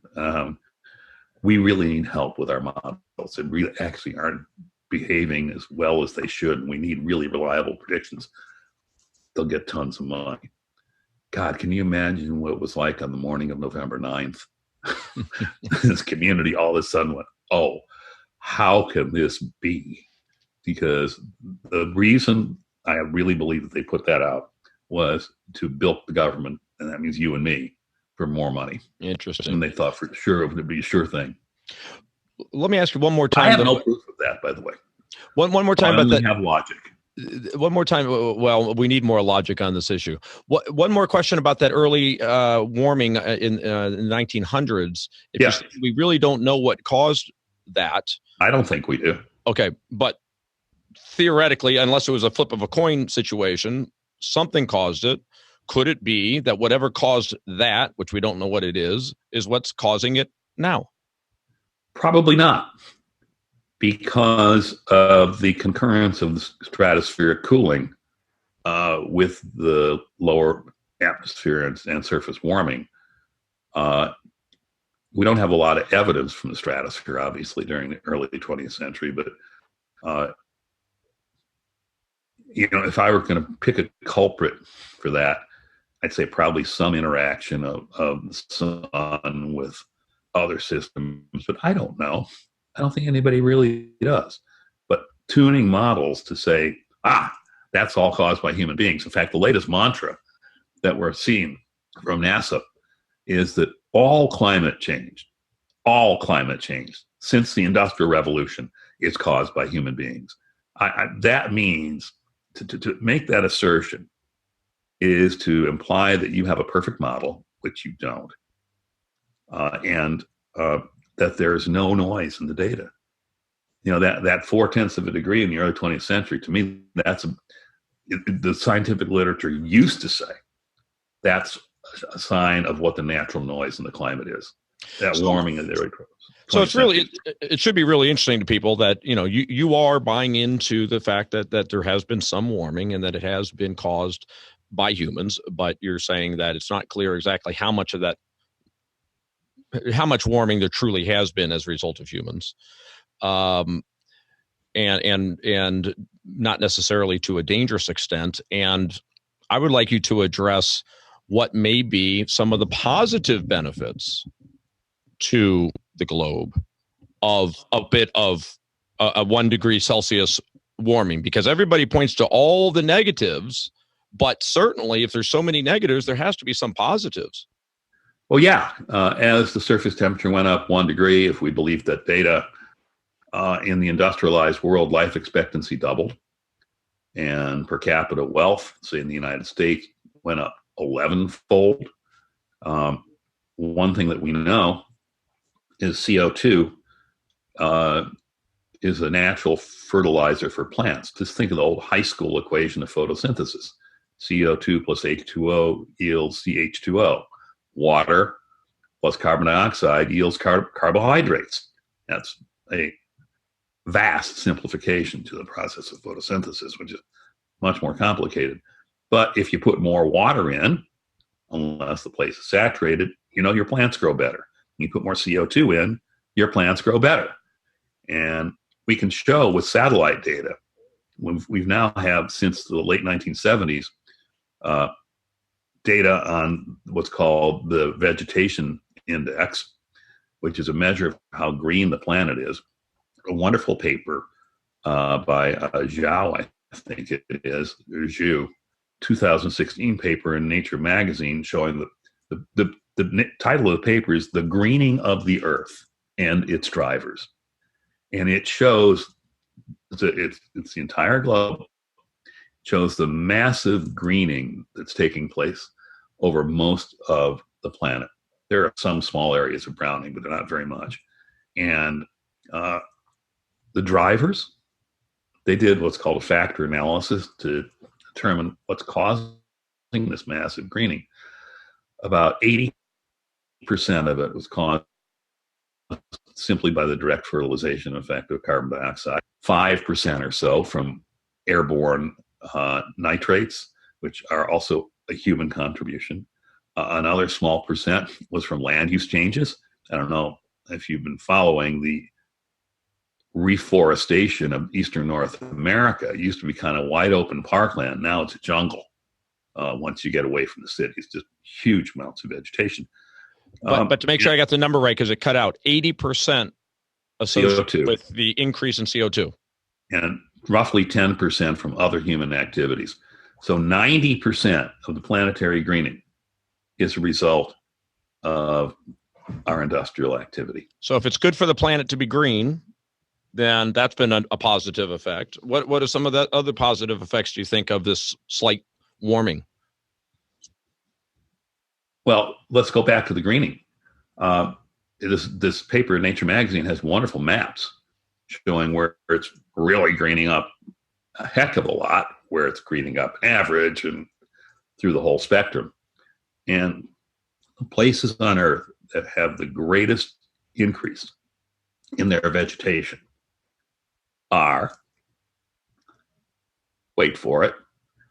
we really need help with our models and really actually aren't behaving as well as they should, and we need really reliable predictions, they'll get tons of money. God, can you imagine what it was like on the morning of November 9th? This community all of a sudden went, oh, how can this be? Because the reason I really believe that they put that out was to bilk the government, and that means you and me, for more money. Interesting. And they thought for sure it would be a sure thing. Let me ask you one more time. I have no proof of that, by the way. One more time about that. Have logic. One more time. Well, we need more logic on this issue. One more question about that early warming in the 1900s. We really don't know what caused that. I don't think we do. Okay, but theoretically, unless it was a flip of a coin situation, something caused it. Could it be that whatever caused that, which we don't know what it is what's causing it now? Probably not, because of the concurrence of the stratospheric cooling with the lower atmosphere and surface warming. We don't have a lot of evidence from the stratosphere, obviously, during the early 20th century, but if I were going to pick a culprit for that, I'd say probably some interaction of the sun with other systems, but I don't know. I don't think anybody really does. But tuning models to say, that's all caused by human beings. In fact, the latest mantra that we're seeing from NASA is that all climate change since the Industrial Revolution is caused by human beings. That means to make that assertion is to imply that you have a perfect model, which you don't, and that there's no noise in the data. That 0.4 of a degree in the early 20th century, to me, that's the scientific literature used to say that's a sign of what the natural noise in the climate is. That warming in the early 20th century. So it's really, it should be really interesting to people that, you are buying into the fact that there has been some warming and that it has been caused by humans, but you're saying that it's not clear exactly how much of that how much warming there truly has been as a result of humans, um, and not necessarily to a dangerous extent. And I would like you to address what may be some of the positive benefits to the globe of a bit of a 1 degree Celsius warming, because everybody points to all the negatives, but certainly if there's so many negatives, there has to be some positives. Well, yeah, as the surface temperature went up 1 degree, if we believe that data, in the industrialized world, life expectancy doubled, and per capita wealth, say in the United States, went up 11-fold. One thing that we know is CO2 is a natural fertilizer for plants. Just think of the old high school equation of photosynthesis. CO2 plus H2O yields CH2O. Water plus carbon dioxide yields carbohydrates. That's a vast simplification to the process of photosynthesis, which is much more complicated. But if you put more water in, unless the place is saturated, your plants grow better. You put more CO2 in, your plants grow better. And we can show with satellite data, we've now have since the late 1970s, data on what's called the vegetation index, which is a measure of how green the planet is. A wonderful paper by Zhao, I think it is, or Zhu, 2016 paper in Nature magazine showing the title of the paper is The Greening of the Earth and Its Drivers. And it shows, it's the entire globe, shows the massive greening that's taking place over most of the planet. There are some small areas of browning, but they're not very much. And the drivers, they did what's called a factor analysis to determine what's causing this massive greening. About 80% of it was caused simply by the direct fertilization effect of carbon dioxide, 5% or so from airborne nitrates, which are also a human contribution. Another small percent was from land use changes. I don't know if you've been following the reforestation of eastern North America. It used to be kind of wide open parkland. Now it's a jungle. Once you get away from the cities, just huge amounts of vegetation. But to make sure I got the number right, because it cut out 80% associated CO2 with the increase in CO2. And roughly 10% from other human activities. So 90% of the planetary greening is a result of our industrial activity. So if it's good for the planet to be green, then that's been a positive effect. What are some of the other positive effects do you think of this slight warming? Well, let's go back to the greening. This paper in Nature magazine has wonderful maps showing where it's really greening up a heck of a lot, where it's greening up average and through the whole spectrum. And the places on Earth that have the greatest increase in their vegetation are, wait for it,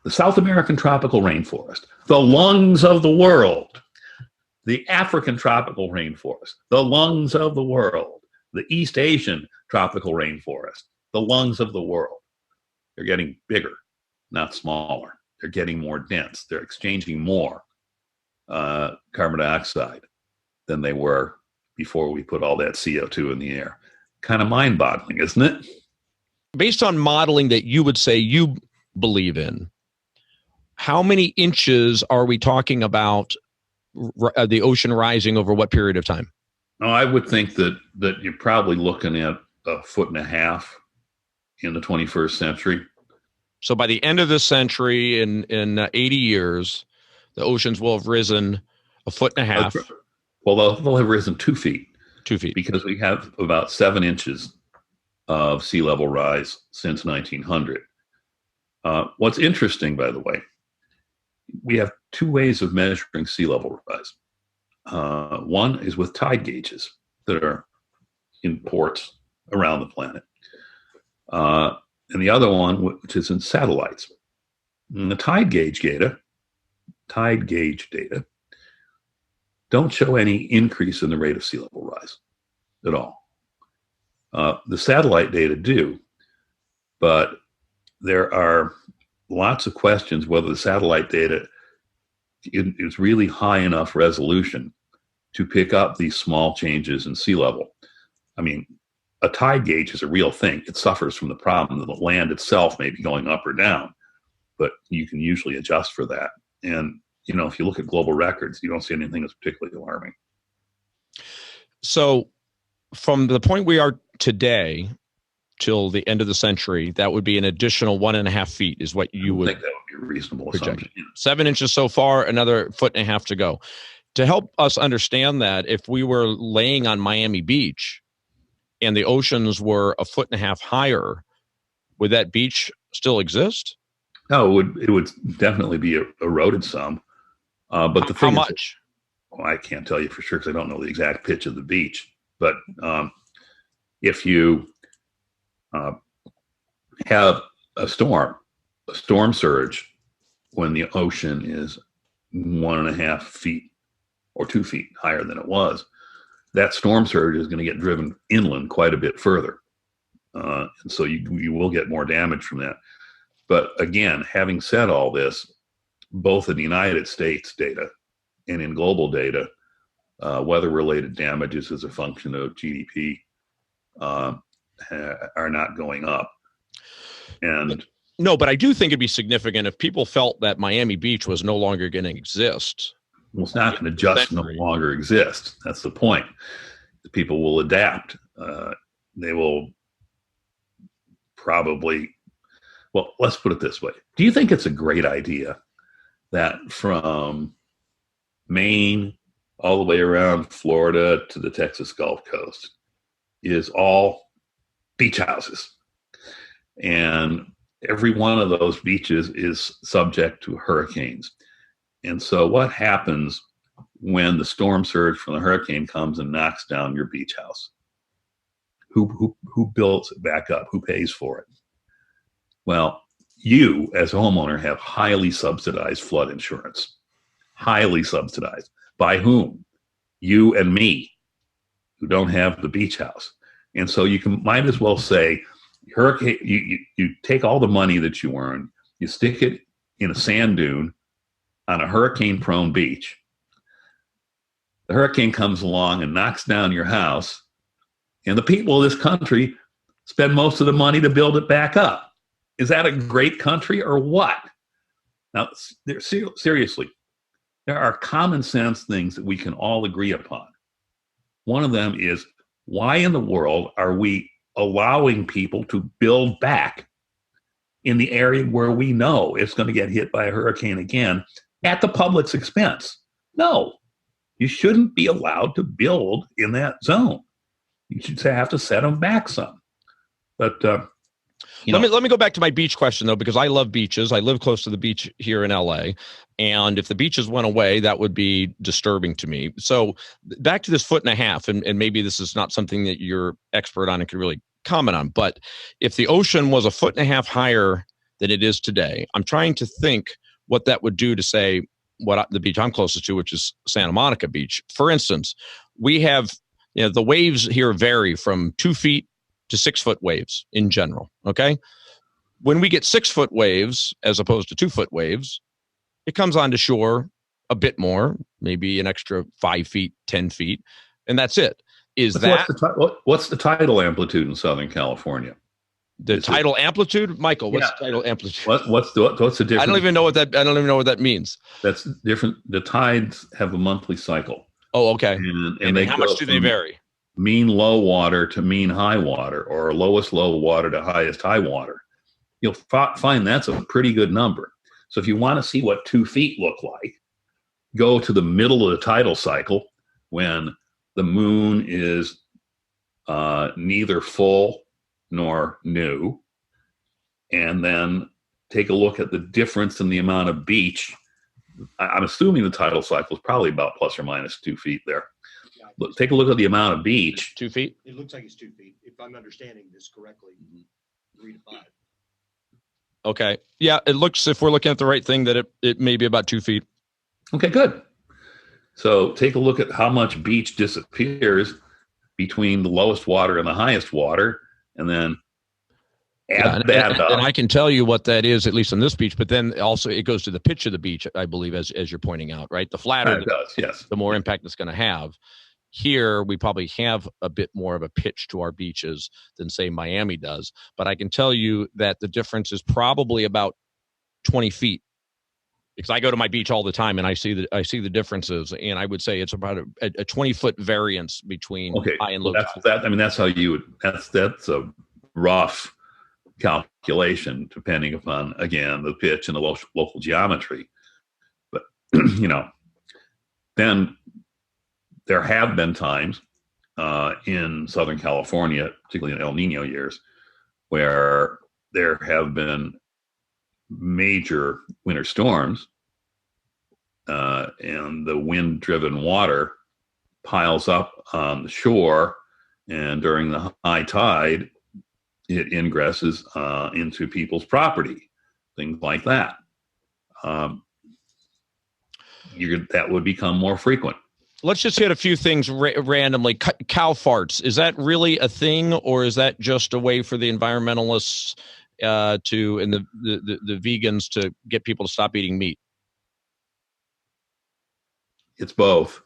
the South American tropical rainforest, the lungs of the world, the African tropical rainforest, the lungs of the world, the East Asian tropical rainforest, the lungs of the world. They're getting bigger, not smaller. They're getting more dense. They're exchanging more carbon dioxide than they were before we put all that CO2 in the air. Kind of mind-boggling, isn't it? Based on modeling that you would say you believe in, how many inches are we talking about the ocean rising over what period of time? No, I would think that you're probably looking at 1.5 feet in the 21st century. So by the end of this century, in 80 years, the oceans will have risen 1.5 feet. Well, they'll have risen 2 feet. 2 feet. Because we have about 7 inches of sea level rise since 1900. What's interesting, by the way, we have 2 ways of measuring sea level rise. One is with tide gauges that are in ports around the planet. And the other one, which is in satellites. And the tide gauge data don't show any increase in the rate of sea level rise at all. The satellite data do, but there are lots of questions whether the satellite data is really high enough resolution to pick up these small changes in sea level. I mean, a tide gauge is a real thing. It suffers from the problem that the land itself may be going up or down, but you can usually adjust for that. And, if you look at global records, you don't see anything that's particularly alarming. So from the point we are today till the end of the century, that would be an additional 1.5 feet is what you would think that would be a reasonable project. assumption. 7 inches so far, another 1.5 feet to go. To help us understand that, if we were laying on Miami Beach and the oceans were 1.5 feet higher, would that beach still exist? No, it would definitely be eroded some. But the thing how much? I can't tell you for sure because I don't know the exact pitch of the beach. But if you have a storm surge, when the ocean is 1.5 feet or 2 feet higher than it was, that storm surge is going to get driven inland quite a bit further. And so you will get more damage from that. But again, having said all this, both in the United States data and in global data, weather-related damages as a function of GDP are not going up. And no, but I do think it'd be significant if people felt that Miami Beach was no longer going to exist. Well, it's not going to just no longer exist. That's the point. The people will adapt. They will probably, well, let's put it this way. Do you think it's a great idea that from Maine all the way around Florida to the Texas Gulf Coast is all beach houses? And every one of those beaches is subject to hurricanes. And so what happens when the storm surge from the hurricane comes and knocks down your beach house? Who builds it back up? Who pays for it? Well, you as a homeowner have highly subsidized flood insurance. Highly subsidized. By whom? You and me, who don't have the beach house. And so might as well say, hurricane. You take all the money that you earn, you stick it in a sand dune on a hurricane-prone beach. The hurricane comes along and knocks down your house, and the people of this country spend most of the money to build it back up. Is that a great country or what? Now, seriously, there are common sense things that we can all agree upon. One of them is, why in the world are we allowing people to build back in the area where we know it's going to get hit by a hurricane again at the public's expense? No, you shouldn't be allowed to build in that zone. You should have to set them back some. But let me go back to my beach question, though, because I love beaches. I live close to the beach here in LA. And if the beaches went away, that would be disturbing to me. So back to this 1.5 feet, and maybe this is not something that you're expert on and can really comment on. But if the ocean was 1.5 feet higher than it is today, I'm trying to think what that would do to, say, the beach I'm closest to, which is Santa Monica Beach. For instance, we have, the waves here vary from 2 feet to 6 foot waves in general. Okay. When we get 6 foot waves, as opposed to 2 foot waves, it comes onto shore a bit more, maybe an extra 5 feet, 10 feet. And that's it. What's the tidal amplitude in Southern California? The tidal amplitude, Michael. What's the tidal amplitude? What's the difference? I don't even know what that means. That's different. The tides have a monthly cycle. Oh, okay. And how much do they vary? Mean low water to mean high water, or lowest low water to highest high water. You'll find that's a pretty good number. So if you want to see what 2 feet look like, go to the middle of the tidal cycle when the moon is neither full nor new, and then take a look at the difference in the amount of beach. I'm assuming the tidal cycle is probably about plus or minus 2 feet there. Look, take a look at the amount of beach. 2 feet? It looks like it's 2 feet, if I'm understanding this correctly. 3 to 5. Okay. Yeah, it looks, if we're looking at the right thing, that it may be about 2 feet. Okay, good. So take a look at how much beach disappears between the lowest water and the highest water, and then add that and up. I can tell you what that is, at least on this beach. But then also it goes to the pitch of the beach, I believe, as you're pointing out, right? The flatter, It does, yes. the more impact it's going to have. Here, we probably have a bit more of a pitch to our beaches than, say, Miami does. But I can tell you that the difference is probably about 20 feet, because I go to my beach all the time and I see the differences, and I would say it's about a 20-foot variance between high and low. That's how you would. That's a rough calculation, depending upon, again, the pitch and the local geometry. But then there have been times in Southern California, particularly in El Nino years, where there have been major winter storms, and the wind-driven water piles up on the shore, and during the high tide, it ingresses into people's property, things like that. That would become more frequent. Let's just hit a few things randomly. Cow farts, is that really a thing, or is that just a way for the environmentalists and the vegans to get people to stop eating meat? It's both.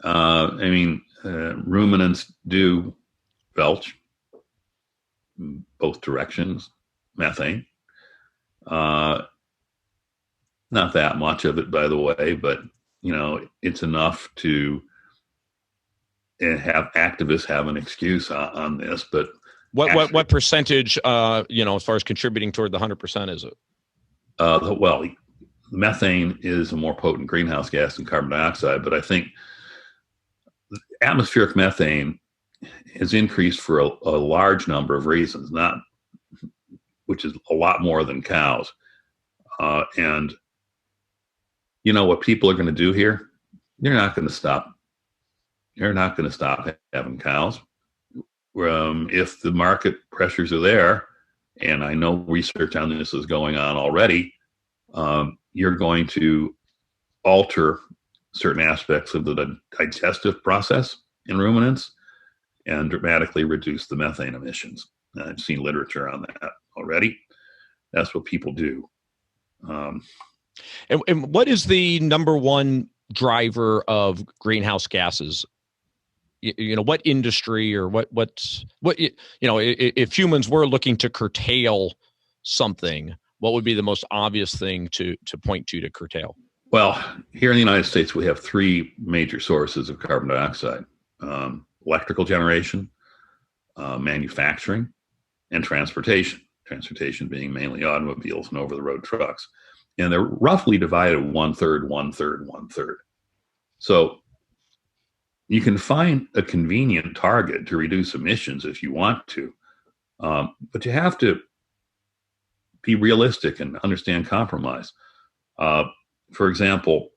Ruminants do belch both directions, methane. Not that much of it, by the way, but it's enough to have activists have an excuse on this. But what percentage, as far as contributing toward the 100%, is it? Well, methane is a more potent greenhouse gas than carbon dioxide, but I think atmospheric methane has increased for a large number of reasons, which is a lot more than cows. And what people are going to do here? They're not going to stop. They're not going to stop having cows. If the market pressures are there, and I know research on this is going on already, you're going to alter certain aspects of the digestive process in ruminants and dramatically reduce the methane emissions. I've seen literature on that already. That's what people do. And what is the number one driver of greenhouse gases? What industry or what if humans were looking to curtail something, what would be the most obvious thing to point to curtail? Well, here in the United States, we have three major sources of carbon dioxide: electrical generation, manufacturing, and transportation. Transportation being mainly automobiles and over-the-road trucks. And they're roughly divided 1/3, 1/3, 1/3. So you can find a convenient target to reduce emissions if you want to, but you have to be realistic and understand compromise. For example,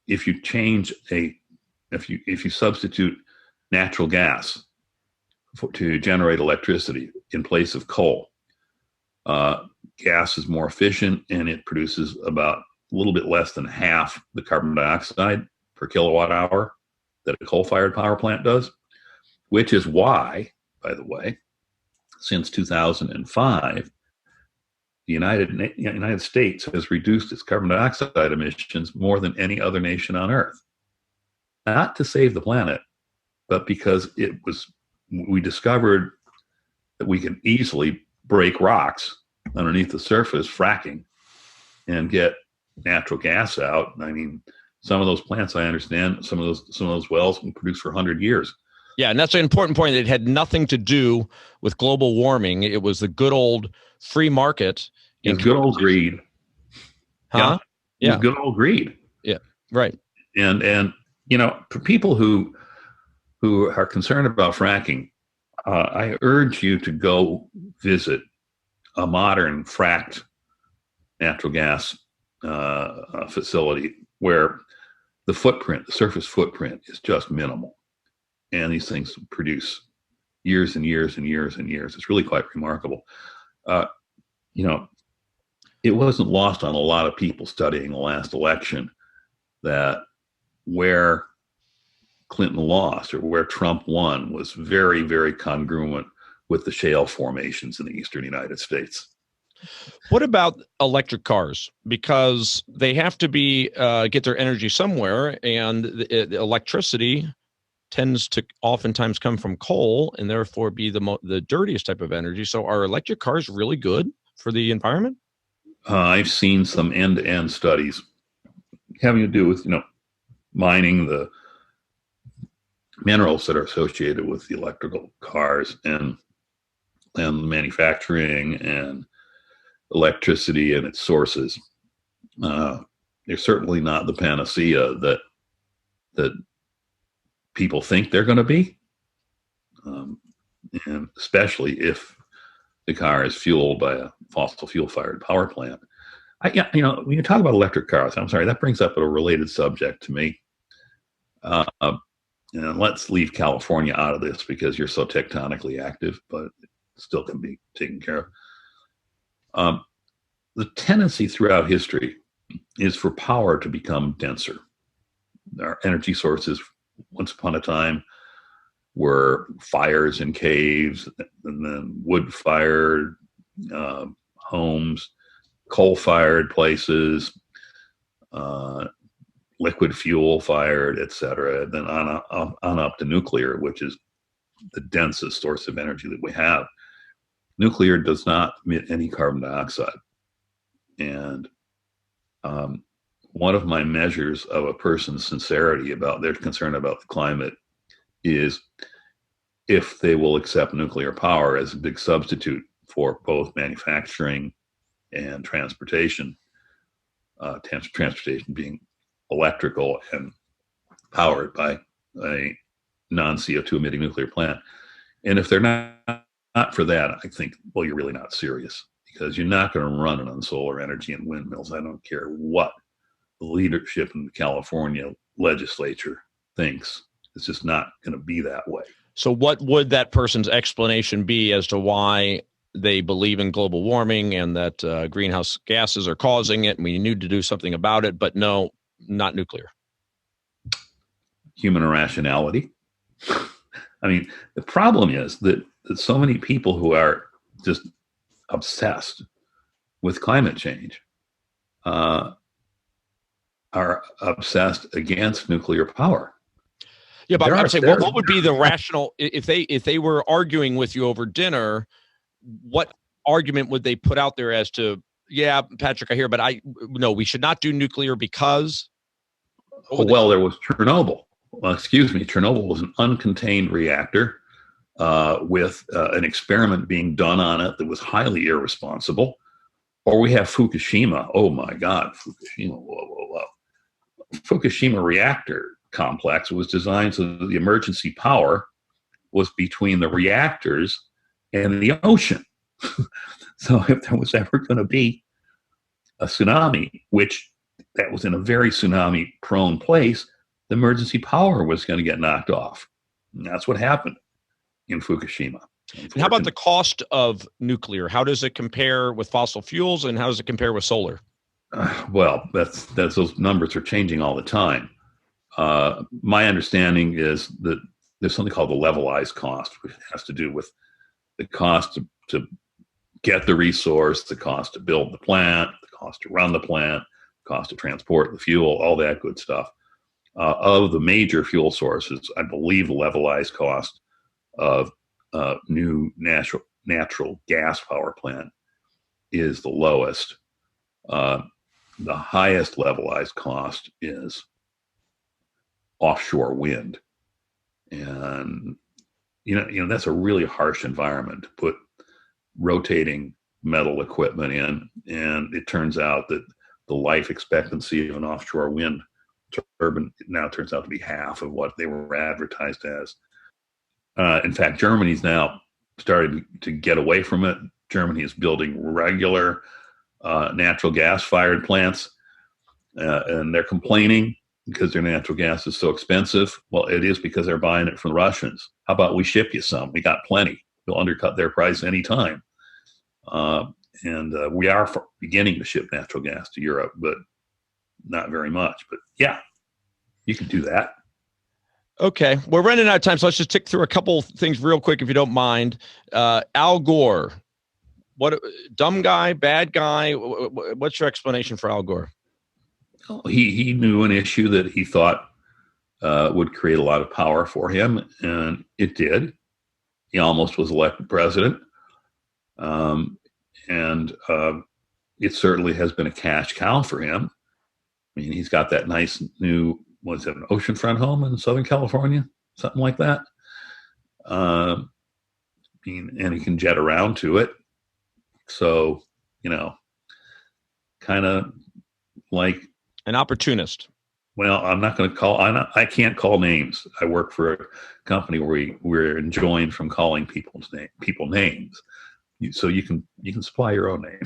if you substitute natural gas to generate electricity in place of coal, gas is more efficient and it produces about a little bit less than half the carbon dioxide per kilowatt hour that a coal-fired power plant does, which is why, by the way, since 2005, the United States has reduced its carbon dioxide emissions more than any other nation on Earth. Not to save the planet, but because we discovered that we can easily break rocks underneath the surface, fracking, and get natural gas out. I mean, some of those plants, I understand, some of those wells can produce for 100 years. Yeah, and that's an important point. It had nothing to do with global warming. It was the good old free market. It's good old greed. Huh? Yeah. It's good old greed. Yeah, right. And for people who are concerned about fracking, I urge you to go visit a modern fracked natural gas facility where the surface footprint is just minimal. And these things produce years and years and years and years. It's really quite remarkable. It wasn't lost on a lot of people studying the last election that where Clinton lost or where Trump won was very, very congruent with the shale formations in the eastern United States. What about electric cars? Because they have to be get their energy somewhere, and the electricity tends to oftentimes come from coal, and therefore be the dirtiest type of energy. So, are electric cars really good for the environment? I've seen some end-to-end studies having to do with mining the minerals that are associated with the electrical cars and manufacturing and electricity and its sources. They're certainly not the panacea that people think they're going to be, and especially if the car is fueled by a fossil fuel-fired power plant. When you talk about electric cars, I'm sorry, that brings up a related subject to me. And let's leave California out of this because you're so tectonically active, but it still can be taken care of. The tendency throughout history is for power to become denser. Our energy sources, once upon a time, were fires in caves, and then wood-fired homes, coal-fired places, liquid fuel-fired, et cetera, and then on up to nuclear, which is the densest source of energy that we have. Nuclear does not emit any carbon dioxide. And one of my measures of a person's sincerity about their concern about the climate is if they will accept nuclear power as a big substitute for both manufacturing and transportation, transportation being electrical and powered by a non-CO2 emitting nuclear plant. And if they're not for that, I think, well, you're really not serious, because you're not going to run it on solar energy and windmills. I don't care what the leadership in the California legislature thinks. It's just not going to be that way. So what would that person's explanation be as to why they believe in global warming and that greenhouse gases are causing it and we need to do something about it, but no, not nuclear? Human irrationality. I mean, the problem is that so many people who are just obsessed with climate change are obsessed against nuclear power. Yeah, but I'm saying, what would be the rational if they were arguing with you over dinner? What argument would they put out there as to, yeah, Patrick, I hear, but no, we should not do nuclear because? Well, there was Chernobyl. Chernobyl was an uncontained reactor with an experiment being done on it that was highly irresponsible. Or we have Fukushima. Oh my God, Fukushima! Whoa. Fukushima reactor complex was designed so that the emergency power was between the reactors and the ocean. So if there was ever going to be a tsunami, which that was in a very tsunami-prone place, the emergency power was going to get knocked off. And that's what happened in Fukushima. And how about the cost of nuclear? How does it compare with fossil fuels, and how does it compare with solar? Well, that's those numbers are changing all the time. My understanding is that there's something called the levelized cost, which has to do with the cost to get the resource, the cost to build the plant, the cost to run the plant, the cost to transport the fuel, all that good stuff. Of the major fuel sources, I believe the levelized cost of new natural gas power plant is the lowest. The highest levelized cost is offshore wind. And, that's a really harsh environment to put rotating metal equipment in. And it turns out that the life expectancy of an offshore wind turbine now turns out to be half of what they were advertised as. In fact, Germany's now started to get away from it. Germany is building regular natural gas-fired plants, and they're complaining because their natural gas is so expensive. Well, it is because they're buying it from the Russians. How about we ship you some? We got plenty. We'll undercut their price anytime. And we are beginning to ship natural gas to Europe, but not very much. But yeah. You could do that. Okay, we're running out of time, so let's just tick through a couple things real quick, if you don't mind. Al Gore, what dumb guy, bad guy? What's your explanation for Al Gore? He knew an issue that he thought would create a lot of power for him, and it did. He almost was elected president, and it certainly has been a cash cow for him. I mean, he's got that nice new, what's it, an oceanfront home in Southern California, something like that. I mean, and he can jet around to it. So, kind of like an opportunist. Well, I'm not going to call. I can't call names. I work for a company where we're enjoined from calling people names. So you can supply your own name.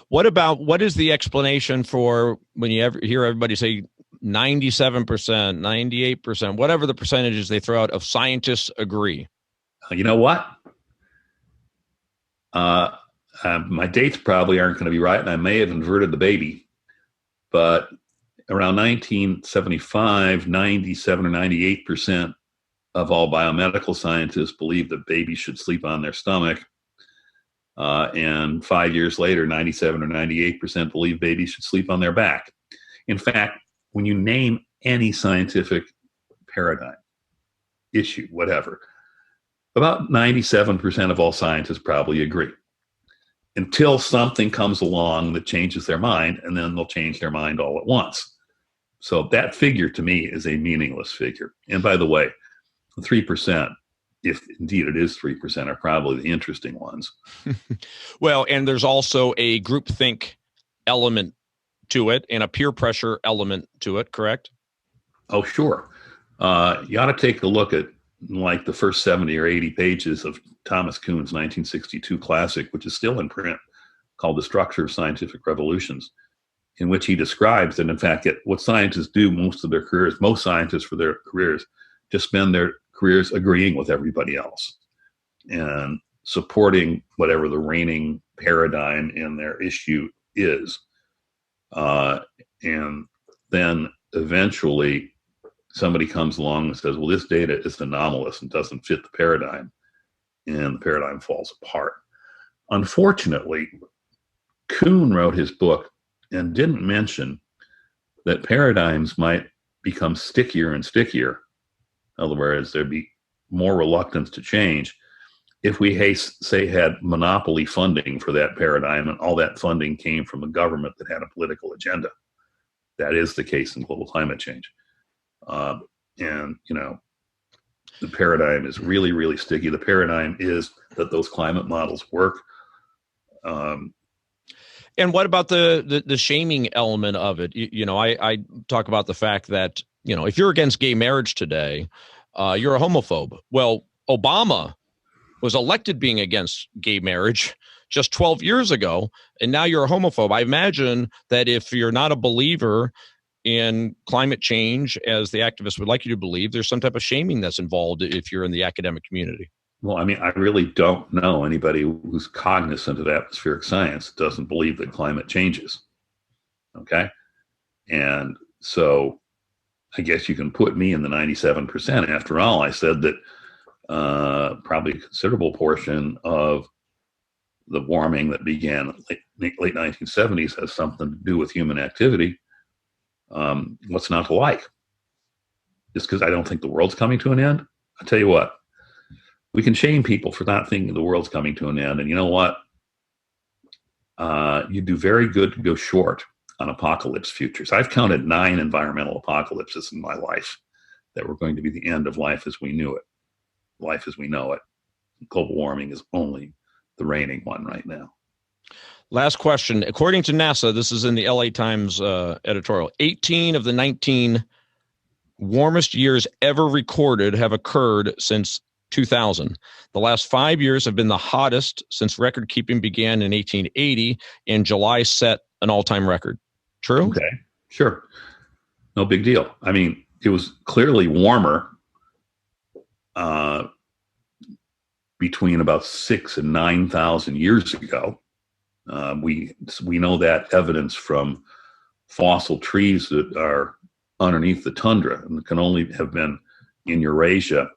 What is the explanation for when you ever hear everybody say 97%, 98%, whatever the percentages they throw out of scientists agree? You know what? My dates probably aren't going to be right, and I may have inverted the baby, but around 1975, 97 or 98% of all biomedical scientists believe that babies should sleep on their stomach. And 5 years later, 97 or 98% believe babies should sleep on their back. In fact, when you name any scientific paradigm, issue, whatever, about 97% of all scientists probably agree. Until something comes along that changes their mind, and then they'll change their mind all at once. So that figure to me is a meaningless figure. And by the way, the 3%, if indeed it is 3%, are probably the interesting ones. Well, and there's also a groupthink element to it and a peer pressure element to it, correct? Oh, sure. You ought to take a look at like the first 70 or 80 pages of Thomas Kuhn's 1962 classic, which is still in print, called The Structure of Scientific Revolutions, in which he describes that, in fact, what scientists do most scientists for their careers, just spend their careers agreeing with everybody else and supporting whatever the reigning paradigm in their issue is. And then eventually somebody comes along and says, well, this data is anomalous and doesn't fit the paradigm, and the paradigm falls apart. Unfortunately, Kuhn wrote his book and didn't mention that paradigms might become stickier and stickier. In other words, there'd be more reluctance to change if we, say, had monopoly funding for that paradigm, and all that funding came from a government that had a political agenda. That is the case in global climate change. And, the paradigm is really, really sticky. The paradigm is that those climate models work. And what about the shaming element of it? I talk about the fact that, if you're against gay marriage today, you're a homophobe. Well, Obama was elected being against gay marriage just 12 years ago, and now you're a homophobe. I imagine that if you're not a believer in climate change, as the activists would like you to believe, there's some type of shaming that's involved if you're in the academic community. Well, I mean, I really don't know anybody who's cognizant of atmospheric science doesn't believe that climate changes. Okay? And so I guess you can put me in the 97%. After all, I said that probably a considerable portion of the warming that began late 1970s has something to do with human activity. What's not to like? Just because I don't think the world's coming to an end? I'll tell you what, we can shame people for not thinking the world's coming to an end. And you know what? You do very good to go short on apocalypse futures. I've counted 9 environmental apocalypses in my life that were going to be the end of life as we knew it, life as we know it. Global warming is only the reigning one right now. Last question. According to NASA, this is in the LA Times editorial, 18 of the 19 warmest years ever recorded have occurred since 2000. The last 5 years have been the hottest since record keeping began in 1880, and July set an all-time record. True? Okay, sure. No big deal. I mean, it was clearly warmer between about 6,000 and 9,000 years ago. We know that evidence from fossil trees that are underneath the tundra, and it can only have been in Eurasia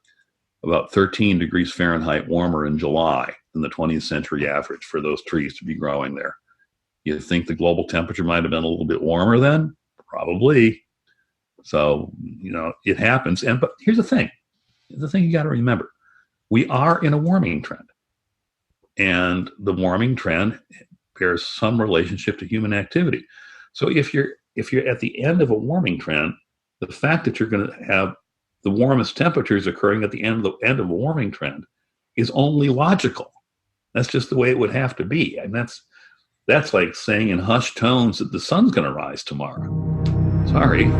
about 13 degrees Fahrenheit warmer in July than the 20th century average for those trees to be growing there. You think the global temperature might have been a little bit warmer then? Probably. So, it happens. But here's the thing you got to remember. We are in a warming trend. And the warming trend bears some relationship to human activity. So if you're at the end of a warming trend, the fact that you're going to have the warmest temperatures occurring at the end of a warming trend is only logical. That's just the way it would have to be. And that's like saying in hushed tones that the sun's going to rise tomorrow. Sorry.